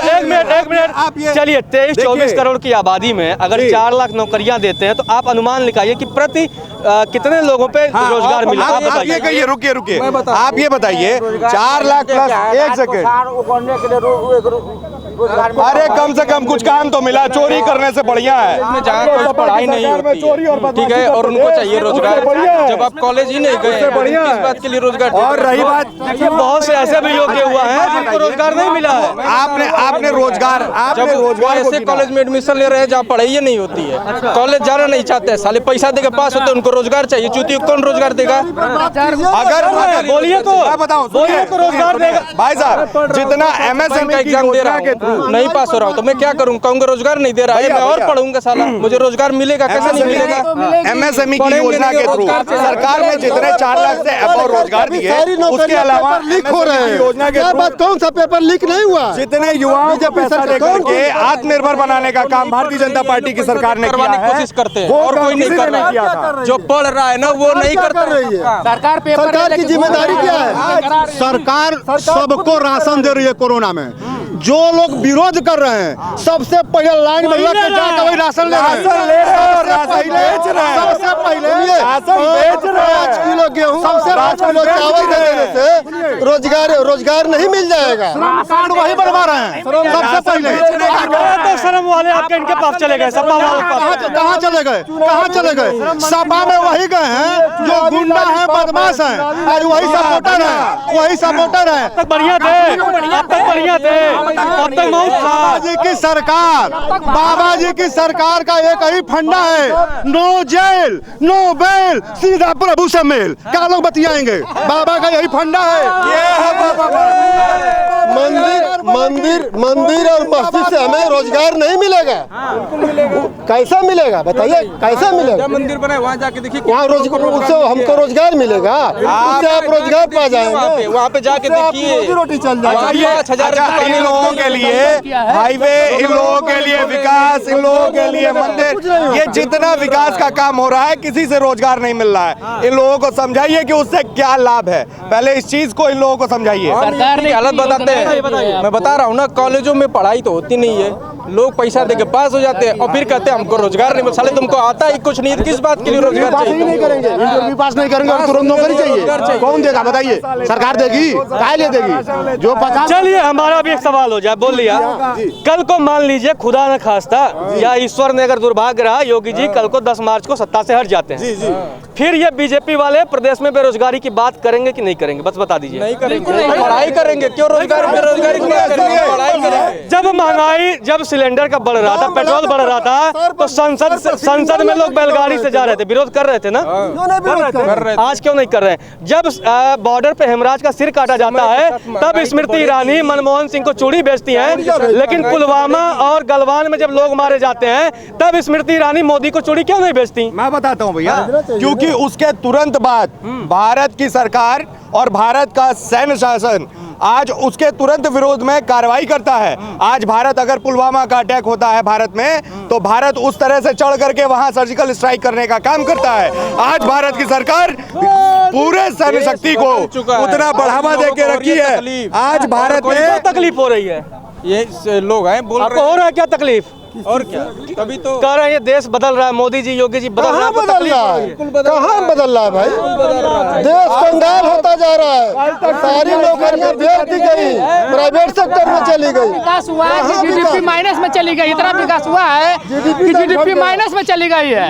[SPEAKER 5] एक मिनट चलिए 23-24 करोड़ की आबादी में अगर 4 लाख नौकरियां देते हैं तो आप अनुमान लगाइए कि प्रति कितने लोगों पे रोजगार मिला?
[SPEAKER 14] आप ये कहिए, रुकिए आप ये बताइए 4 लाख प्लस। एक सेकेंड, अरे कम से कम कुछ काम तो मिला, चोरी करने से बढ़िया है।
[SPEAKER 15] जहाँ कोई पढ़ाई नहीं होती है, ठीक है, और उनको चाहिए रोजगार। जब आप कॉलेज ही नहीं गए, किस बात के लिए रोजगार?
[SPEAKER 14] और रही बात,
[SPEAKER 5] देखिए बहुत से ऐसे भी योग्य हुआ है जिनको रोजगार नहीं मिला है।
[SPEAKER 14] आपने रोजगार,
[SPEAKER 15] ऐसे कॉलेज में एडमिशन ले रहे हैं जहाँ पढ़ाई नहीं होती है, कॉलेज जाना नहीं चाहते, साले पैसा देके पास होते, उनको रोजगार चाहिए। चूती कौन रोजगार देगा?
[SPEAKER 14] अगर
[SPEAKER 5] बोलिए तो रोजगार देगा।
[SPEAKER 14] भाई साहब जितना एमएसएमई
[SPEAKER 15] का एग्जाम दे रहा हूँ, नहीं पास हो रहा हूँ, तो मैं क्या करूँ? कहूँगा रोजगार नहीं दे रहा है, मैं और पढ़ूंगा साला, मुझे रोजगार मिलेगा कैसे? नहीं मिलेगा।
[SPEAKER 14] एमएसएमई की योजना के थ्रू सरकार ने जितने 4 लाख से अब रोजगार दिए, उसके अलावा
[SPEAKER 2] लीक हो रहे हैं।
[SPEAKER 14] योजना के
[SPEAKER 2] थ्रू कौन सा पेपर लीक नहीं हुआ?
[SPEAKER 14] जितने युवाओं को पैसा देकर के आत्मनिर्भर बनाने का काम भारतीय जनता पार्टी की सरकार ने किया है,
[SPEAKER 15] कोशिश करते हैं और कोई नहीं कर रहा। जो पढ़ रहा है ना वो नहीं कर रही है।
[SPEAKER 2] सरकार की जिम्मेदारी क्या है?
[SPEAKER 14] सरकार सबको राशन दे रही है कोरोना में। जो लोग विरोध कर रहे हैं सबसे पहले लाइन में लग के जाकर वही राशन ले रहे हैं, सबसे पहले राशन बेच रहे हैं।
[SPEAKER 2] 5 किलो गेहूँ, 5 किलो चावल दे देने से रोजगार नहीं मिल जाएगा।
[SPEAKER 14] कार्ड वही बनवा रहे हैं सबसे पहले।
[SPEAKER 5] तो शर्म वाले आपके इनके पास चले गए, सपा वालों के पास।
[SPEAKER 14] कहाँ चले गए? कहाँ चले गए? सपा में वही गए हैं जो गुंडा है, बदमाश है, और वही सपोर्टर है, वही सपोर्टर है।
[SPEAKER 5] अब तक बढ़िया थे, अब तक बढ़िया थे, अब तक
[SPEAKER 14] बाबा जी की सरकार, बाबा जी की सरकार का एक ही फंडा है, नो जेल नो बेल, सीधा प्रभु से मेल। क्या लोग बतियाएंगे? बाबा का यही फंडा है। ये है बाबा।
[SPEAKER 2] मंदिर और मस्जिद से हमें रोजगार नहीं मिलेगा। कैसा मिलेगा बताइए, कैसा मिलेगा?
[SPEAKER 5] मंदिर बने वहाँ जाके देखिए,
[SPEAKER 2] वहाँ उससे हमको रोजगार मिलेगा, उससे आप रोजगार पा जाएंगे।
[SPEAKER 5] वहाँ पे जाके देखिए,
[SPEAKER 2] रोटी चल
[SPEAKER 18] इन लोगों के लिए हाईवे, इन लोगों के लिए विकास, इन लोगों के लिए मंदिर, ये जितना विकास का काम हो रहा है किसी से रोजगार नहीं मिल रहा है। इन लोगों को समझाइए कि उससे क्या लाभ है, पहले इस चीज को इन लोगों को समझाइए।
[SPEAKER 5] सरकार ने हालत बताते हैं, मैं बता रहा हूँ ना, कॉलेजों में पढ़ाई तो होती नहीं है, लोग पैसा देके पास हो जाते हैं और फिर कहते हैं हमको रोजगार नहीं मिल। साले तुमको आता ही कुछ नहीं, किस बात के लिए रोजगार चाहिए?
[SPEAKER 2] नहीं करेंगे, इंटरव्यू पास नहीं करेंगे और तुरंत नौकरी चाहिए, कौन देगा बताइए? सरकार देगी, काय ले देगी? जो 50।
[SPEAKER 5] चलिए हमारा भी एक सवाल हो जाए, बोल लिया, कल को मान लीजिए खुदा न खास्ता या ईश्वर ने अगर दुर्भाग्य रहा, योगी जी कल को 10 मार्च को सत्ता से हट जाते हैं, फिर ये बीजेपी वाले प्रदेश में बेरोजगारी की बात करेंगे कि नहीं करेंगे? बस बता दीजिए। नहीं करेंगे, पढ़ाई करेंगे, क्यों रोजगार बेरोजगारी क्यों करेंगे? पढ़ाई करेंगे। जब महंगाई, जब सिलेंडर का बढ़ रहा था, पेट्रोल बढ़ रहा था, तो संसद में लोग बैलगाड़ी से जा रहे थे, विरोध कर रहे थे ना? कर रहे थे। आज क्यों नहीं कर रहे हैं? जब बॉर्डर पे हेमराज का सिर काटा जाता है, तब स्मृति ईरानी मनमोहन सिंह को चूड़ी बेचती हैं, लेकिन पुलवामा और गलवान में जब लोग मारे जाते हैं, तब स्मृति ईरानी मोदी को चूड़ी क्यों नहीं बेचती?
[SPEAKER 18] मैं बताता हूँ भैया, क्योंकि उसके तुरंत बाद भारत की सरकार और भारत का सैन्य शासन आज उसके तुरंत विरोध में कार्रवाई करता है। आज भारत, अगर पुलवामा का अटैक होता है भारत में, तो भारत उस तरह से चढ़ करके वहां सर्जिकल स्ट्राइक करने का काम करता है। आज भारत की सरकार पूरे सैन्य शक्ति को उतना बढ़ावा दे के रखी है। आज भारत में
[SPEAKER 5] तकलीफ हो रही है, ये लोग हैं बोल रहे हैं, हो रहा है क्या तकलीफ? और क्या तभी तो कह रहे हैं ये देश बदल रहा है, मोदी जी, योगी जी बदल रहा है।
[SPEAKER 2] बदल रहा है, कहाँ बदल रहा है भाई? देश कंगाल होता जा रहा है, सारी नौकरियां बेच दी गई, प्राइवेट सेक्टर में चली गई।
[SPEAKER 20] विकास हुआ है, जीडीपी माइनस में चली गई, इतना विकास हुआ है कि जीडीपी माइनस में चली गई है।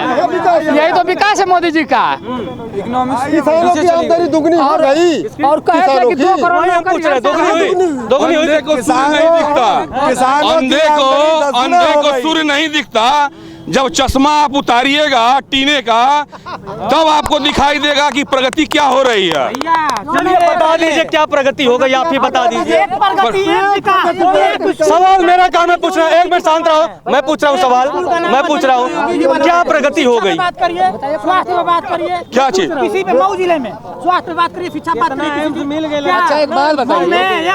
[SPEAKER 20] यही तो विकास है मोदी जी का।
[SPEAKER 2] किसानों की आमदनी दुगनी हो गई,
[SPEAKER 20] और कहे कि 2 करोड़
[SPEAKER 5] दोगुनी हुई।
[SPEAKER 3] किसान नहीं दिखता, अंधे को सूर्य नहीं दिखता। जब चश्मा आप उतारिएगा टीने का, तब आपको दिखाई देगा कि प्रगति क्या हो रही है।
[SPEAKER 5] चलिए बता दीजिए क्या प्रगति हो गई, आप ही बता दीजिए। सवाल मेरा काम है पूछना, एक मिनट शांत रहो, मैं पूछ रहा हूँ सवाल, मैं पूछ रहा हूँ क्या प्रगति हो गई?
[SPEAKER 20] बात करिए, स्वास्थ्य पे बात करिए,
[SPEAKER 3] क्या चीज?
[SPEAKER 20] किसी पे मऊ जिले में स्वास्थ्य पे बात करिए, शिक्षा बात करिए, मिल गया।
[SPEAKER 6] अच्छा एक बात बताइए,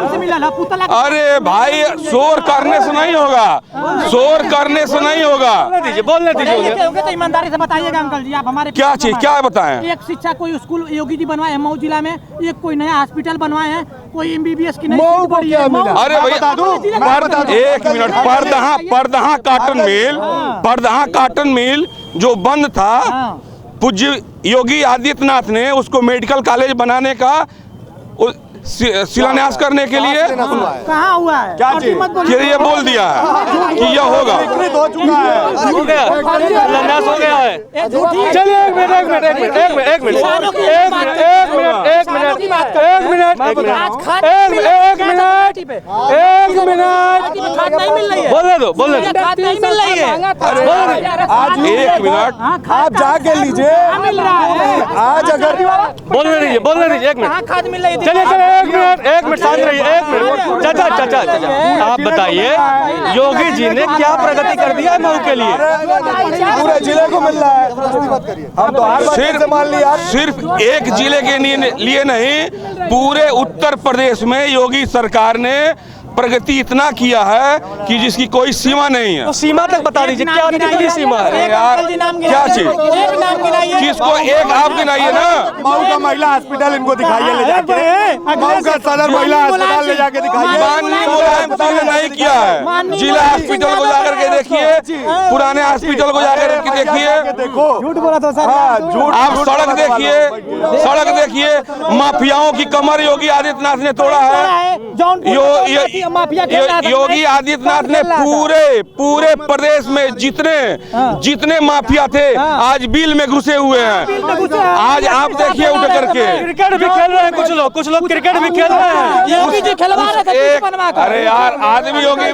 [SPEAKER 3] अरे भाई शोर करने से नहीं होगा, शोर करने से नहीं होगा,
[SPEAKER 5] बोलने दीजिए।
[SPEAKER 20] तो ईमानदारी से बताइएगा अंकल जी, आप हमारे
[SPEAKER 3] क्या चीज, क्या बताएं?
[SPEAKER 20] एक शिक्षा कोई स्कूल योगी जी बनवाए हैं मऊ जिला में, एक कोई नया हॉस्पिटल बनवाए हैं, कोई MBBS की नई सीट पड़ी है।
[SPEAKER 3] अरे भैया एक मिनट, परदहा काटन मिल जो बंद था, पूज्य योगी आदित्यनाथ ने उसको मेडिकल कॉलेज बनाने का शिलान्यास करने के लिए
[SPEAKER 20] कहाँ हुआ है?
[SPEAKER 3] क्या चीज के लिए बोल दिया है कि यह होगा,
[SPEAKER 5] हो चुका है, शिलान्यास हो गया है। चलिए एक मिनट, बोलने दो।
[SPEAKER 3] एक मिनट
[SPEAKER 18] आप जाके लीजिए, आज अगर
[SPEAKER 5] बोलने दीजिए, एक मिनट। चलिए एक मिनट शांत रहिए, एक मिनट। चाचा आप बताइए, योगी जी ने क्या प्रगति कर दिया है मऊ के लिए?
[SPEAKER 18] पूरे जिले को मिल रहा है। हम तो हर बात से मान लिया,
[SPEAKER 3] सिर्फ एक जिले के लिए नहीं, पूरे उत्तर प्रदेश में योगी सरकार ने प्रगति इतना किया है कि जिसकी कोई सीमा नहीं है।
[SPEAKER 5] तो सीमा तक बता दीजिए, क्या कितनी सीमा है
[SPEAKER 3] यार? क्या चीज, किसको एक आप गिनाइए ना।
[SPEAKER 18] मऊ का महिला हॉस्पिटल इनको दिखाइए, ले जाके मऊ का सदर महिला अस्पताल ले जाके दिखाइए।
[SPEAKER 3] माननीय मुलायम सिंह ने नहीं किया है। जिला हॉस्पिटल को जाकर के देखिए, पुराने हॉस्पिटल को जाकर के देखिए,
[SPEAKER 18] देखो
[SPEAKER 6] झूठ बोला तो सर,
[SPEAKER 3] आप सड़क देखिए, माफियाओं की कमर योगी आदित्यनाथ ने तोड़ा है। योगी आदित्यनाथ ने पूरे प्रदेश में जितने माफिया थे आज बिल में घुसे हुए हैं। आज आप देखिए उठ करके
[SPEAKER 5] क्रिकेट भी खेल रहे हैं कुछ लोग क्रिकेट भी खेल रहे हैं।
[SPEAKER 20] योगी जी खिलवा रहे थे बनवा कर।
[SPEAKER 3] अरे यार आदमी योगी,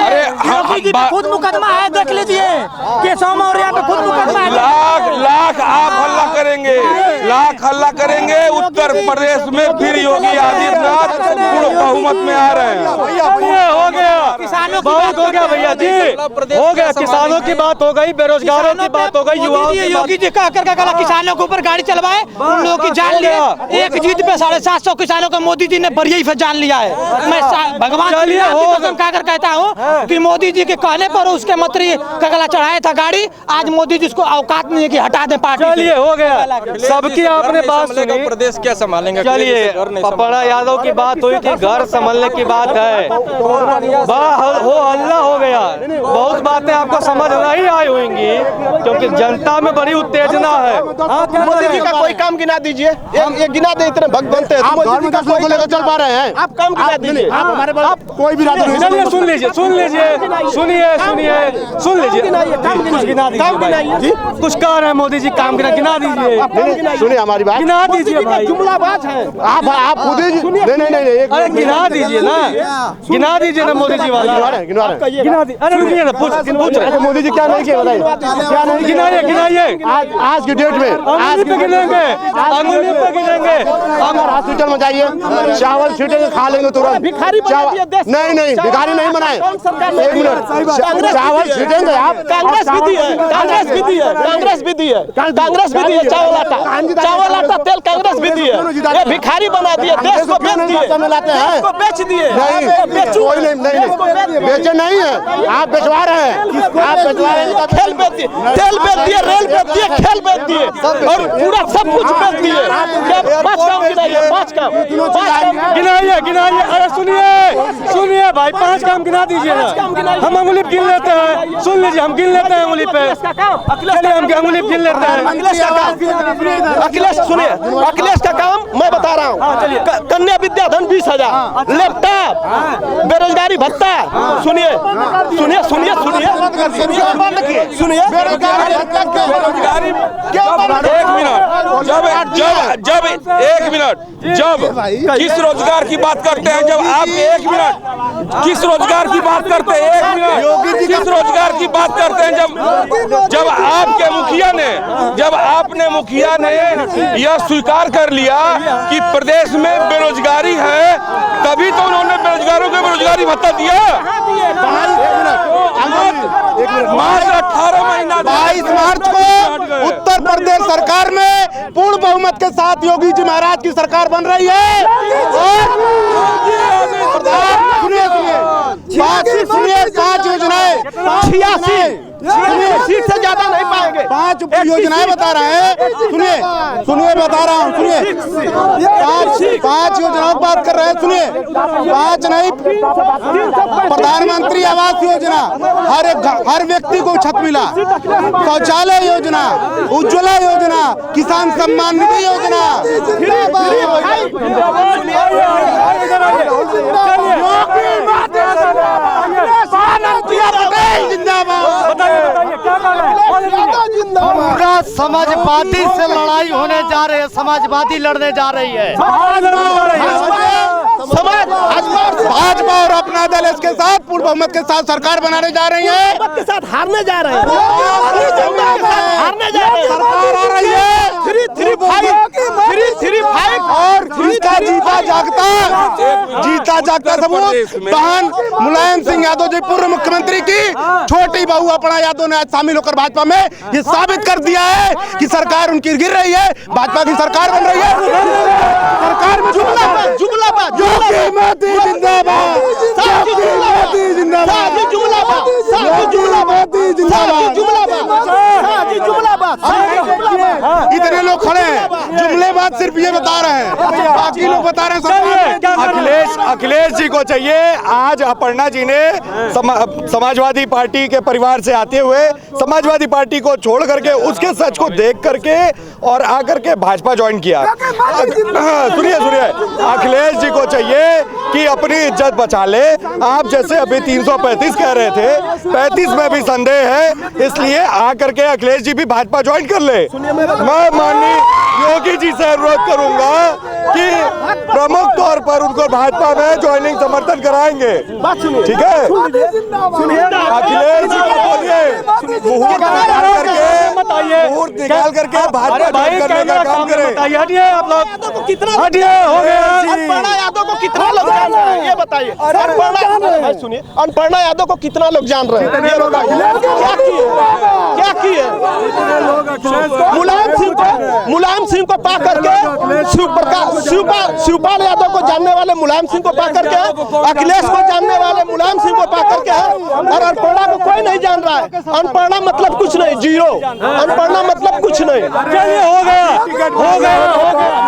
[SPEAKER 20] अरे योगी जी पे खुद मुकदमा है, देख लीजिए, केशव मौर्य पे खुद मुकदमा है।
[SPEAKER 3] लाख आप हल्ला करेंगे, उत्तर प्रदेश में फिर योगी आदित्यनाथ
[SPEAKER 18] बहुमत में आ रहे हैं।
[SPEAKER 13] हो गया,
[SPEAKER 1] किसानों
[SPEAKER 13] बहुत हो गया भैया जी, हो गया। किसानों की बात हो गई, बेरोजगारों की बात हो गई, युवाओं की
[SPEAKER 1] योगी जी कह कर कहा किसानों के ऊपर गाड़ी चलवाए, उन लोगों की जान लिए। एक जीत पे 750 किसानों को मोदी जी ने बढ़िया जान लिया है। मैं भगवान कहकर कहता हूँ कि मोदी जी के कहने पर उसके मंत्री कगला चढ़ाया था गाड़ी, आज मोदी जी उसको औकात नहीं है कि हटा दे पार्टी।
[SPEAKER 13] चलिए हो गया, सबकी आपने बात सुनी,
[SPEAKER 11] प्रदेश क्या संभालेंगे।
[SPEAKER 13] चलिए पपड़ा यादव की बात हुई थी, घर संभलने की बात है, हो हल्ला हो गया। बहुत बातें आपको समझ नहीं आई होंगी क्योंकि जनता में बड़ी उत्तेजना है।
[SPEAKER 14] मोदी जी का कोई काम गिना दीजिए, एक गिना दे, इतने भक्त बनते हैं। मोदी जी का कोई लेकर चल पा रहे हैं, आप काम गिना दीजिए। आप हमारे पास कोई भी
[SPEAKER 13] चलिए सुन लीजिए, सुनिए, सुन लीजिए, कुछ गिना दीजिए, कुछ कह रहे हैं मोदी जी, काम गिना दीजिए।
[SPEAKER 14] सुनिए हमारी बात,
[SPEAKER 13] गिना दीजिए भाई,
[SPEAKER 14] जुमलाबाज है आप खुद ही। नहीं,
[SPEAKER 13] गिना दीजिए ना, गिना दीजिए ना मोदी जी वाला, गिना दीजिए। अरे रुकिए ना, पूछ
[SPEAKER 14] मोदी जी क्या नहीं किया बताइए, क्या नहीं
[SPEAKER 13] गिनाइए।
[SPEAKER 14] आज की डेट में
[SPEAKER 13] अंगुली पे गिनेंगे, अंगुली पे गिनेंगे।
[SPEAKER 14] हॉस्पिटल में जाइए, चावल छीटेंगे, खा लेंगे तुरंत। नहीं, भिखारी नहीं बनाए। एक मिनट, चावल छीटेंगे आप।
[SPEAKER 9] कांग्रेस भी दी है, कांग्रेस भी दी है, चावल आता तेल कांग्रेस भी दी है। ये भिखारी बना दिए, देश को बेच दिए, बेच दिए।
[SPEAKER 14] नहीं, बेचे नहीं है, आप बेचवा रहे हैं, आप बेचवा रहे हैं।
[SPEAKER 9] खेल बेच दिए, तेल बेच दिए, रेल बेच दिए, खेल बेच दिए और पूरा सब कुछ बेच दिए। 5 काम गिनाइए, 5 काम
[SPEAKER 13] गिनाइए। अरे सुनिए भाई, 5 काम गिना दीजिए ना, हम अंगुली गिन लेते हैं। सुन लीजिए, हम गिन लेते हैं अंगुली पे, चलिए हम अंगुली गिन लेते हैं।
[SPEAKER 9] अखिलेश सुनिए, अखिलेश का काम मैं बता रहा हूँ। कन्या विद्या धन 20,000, लैपटॉप, बेरोजगारी भत्ता। सुनिए,
[SPEAKER 18] जब किस रोजगार की बात करते हैं, जब आप 1 मिनट किस रोजगार की बात करते हैं, 1 मिनट किस रोजगार की बात करते हैं, जब आपके मुखिया ने यह स्वीकार कर लिया कि प्रदेश में बेरोजगारी है, तभी तो उन्होंने बेरोजगारों को बेरोजगारी भत्ता दिया।
[SPEAKER 14] मार्च 18 महीना 22 मार्च को उत्तर प्रदेश सरकार में पूर्ण बहुमत के साथ योगी जी महाराज की सरकार बन रही है। सुनिए 5 योजनाएं, 86 सीट से ज्यादा नहीं पाएंगे। 5 योजनाएं बता रहे हैं, सुनिए बता रहा हूँ, सुनिए 5 योजनाओं की बात कर रहे हैं। सुनिए 5 नहीं, प्रधानमंत्री आवास योजना, हर व्यक्ति को छत मिला, शौचालय योजना, उज्ज्वला योजना, किसान सम्मान निधि योजना।
[SPEAKER 19] पूरा समाजवादी से लड़ाई होने जा रही है, समाजवादी लड़ने जा रही है।
[SPEAKER 14] भाजपा और अपना दल इसके साथ पूर्ण बहुमत के साथ सरकार बनाने जा रही है,
[SPEAKER 9] के साथ हारने जा रहे हैं,
[SPEAKER 14] सरकार आ रही है 3-3-5 और इसका जीता जागता सबूत बहन मुलायम सिंह यादव जी पूर्व मुख्यमंत्री की छोटी बहू अपना यादव ने आज शामिल होकर भाजपा में ये साबित कर दिया है कि सरकार उनकी गिर रही है, भाजपा की सरकार बन रही है। सरकार में जुमलाबाद योगी मोदी जिंदाबाद, मोदी जिंदाबाद, इतने लोग खड़े हैं, जुमलेबाज सिर्फ ये बता रहे हैं, बाकी लोग बता रहे हैं।
[SPEAKER 18] अखिलेश जी को चाहिए, आज अपर्णा जी ने समाजवादी पार्टी के परिवार से आते हुए समाजवादी पार्टी को छोड़ करके उसके सच को देख करके और आकर के भाजपा ज्वाइन किया। सुनिए अखिलेश जी को चाहिए कि अपनी इज्जत बचा ले। आप जैसे अभी 335 कह रहे थे, 35 में भी संदेह है, इसलिए आकर के अखिलेश जी भी भाजपा ज्वाइन कर ले। मैं माननीय योगी जी से अनुरोध करूंगा कि प्रमुख तौर पर उनको भाजपा में ज्वाइनिंग समर्थन कराएंगे, ठीक है। अखिलेश जी को बोलिए मुहूर्त करके
[SPEAKER 14] बताइए निकाल करके भाजपा
[SPEAKER 13] भाई कैमरा काम करे।
[SPEAKER 14] बताइए, हटिए आप लोग,
[SPEAKER 13] कितना
[SPEAKER 14] हटिए, हो गया।
[SPEAKER 13] अनपर्णा यादव को कितना लोग जान रहे हैं ये बताइए। अनपर्णा सुनिए, अनपर्णा यादव को कितना लोग जान रहे हैं ये बताइए। क्या किए मुलायम सिंह को पा करके शिवपाल यादव को जानने वाले मुलायम सिंह को पा करके, अखिलेश को जानने वाले मुलायम सिंह को पा करके है, और अनपर्णा को कोई नहीं जान रहा है। अनपर्णा मतलब कुछ नहीं, जीरो। अनपर्णा मतलब कुछ नहीं।
[SPEAKER 14] चलिए हो गया, हो गया, हो गया।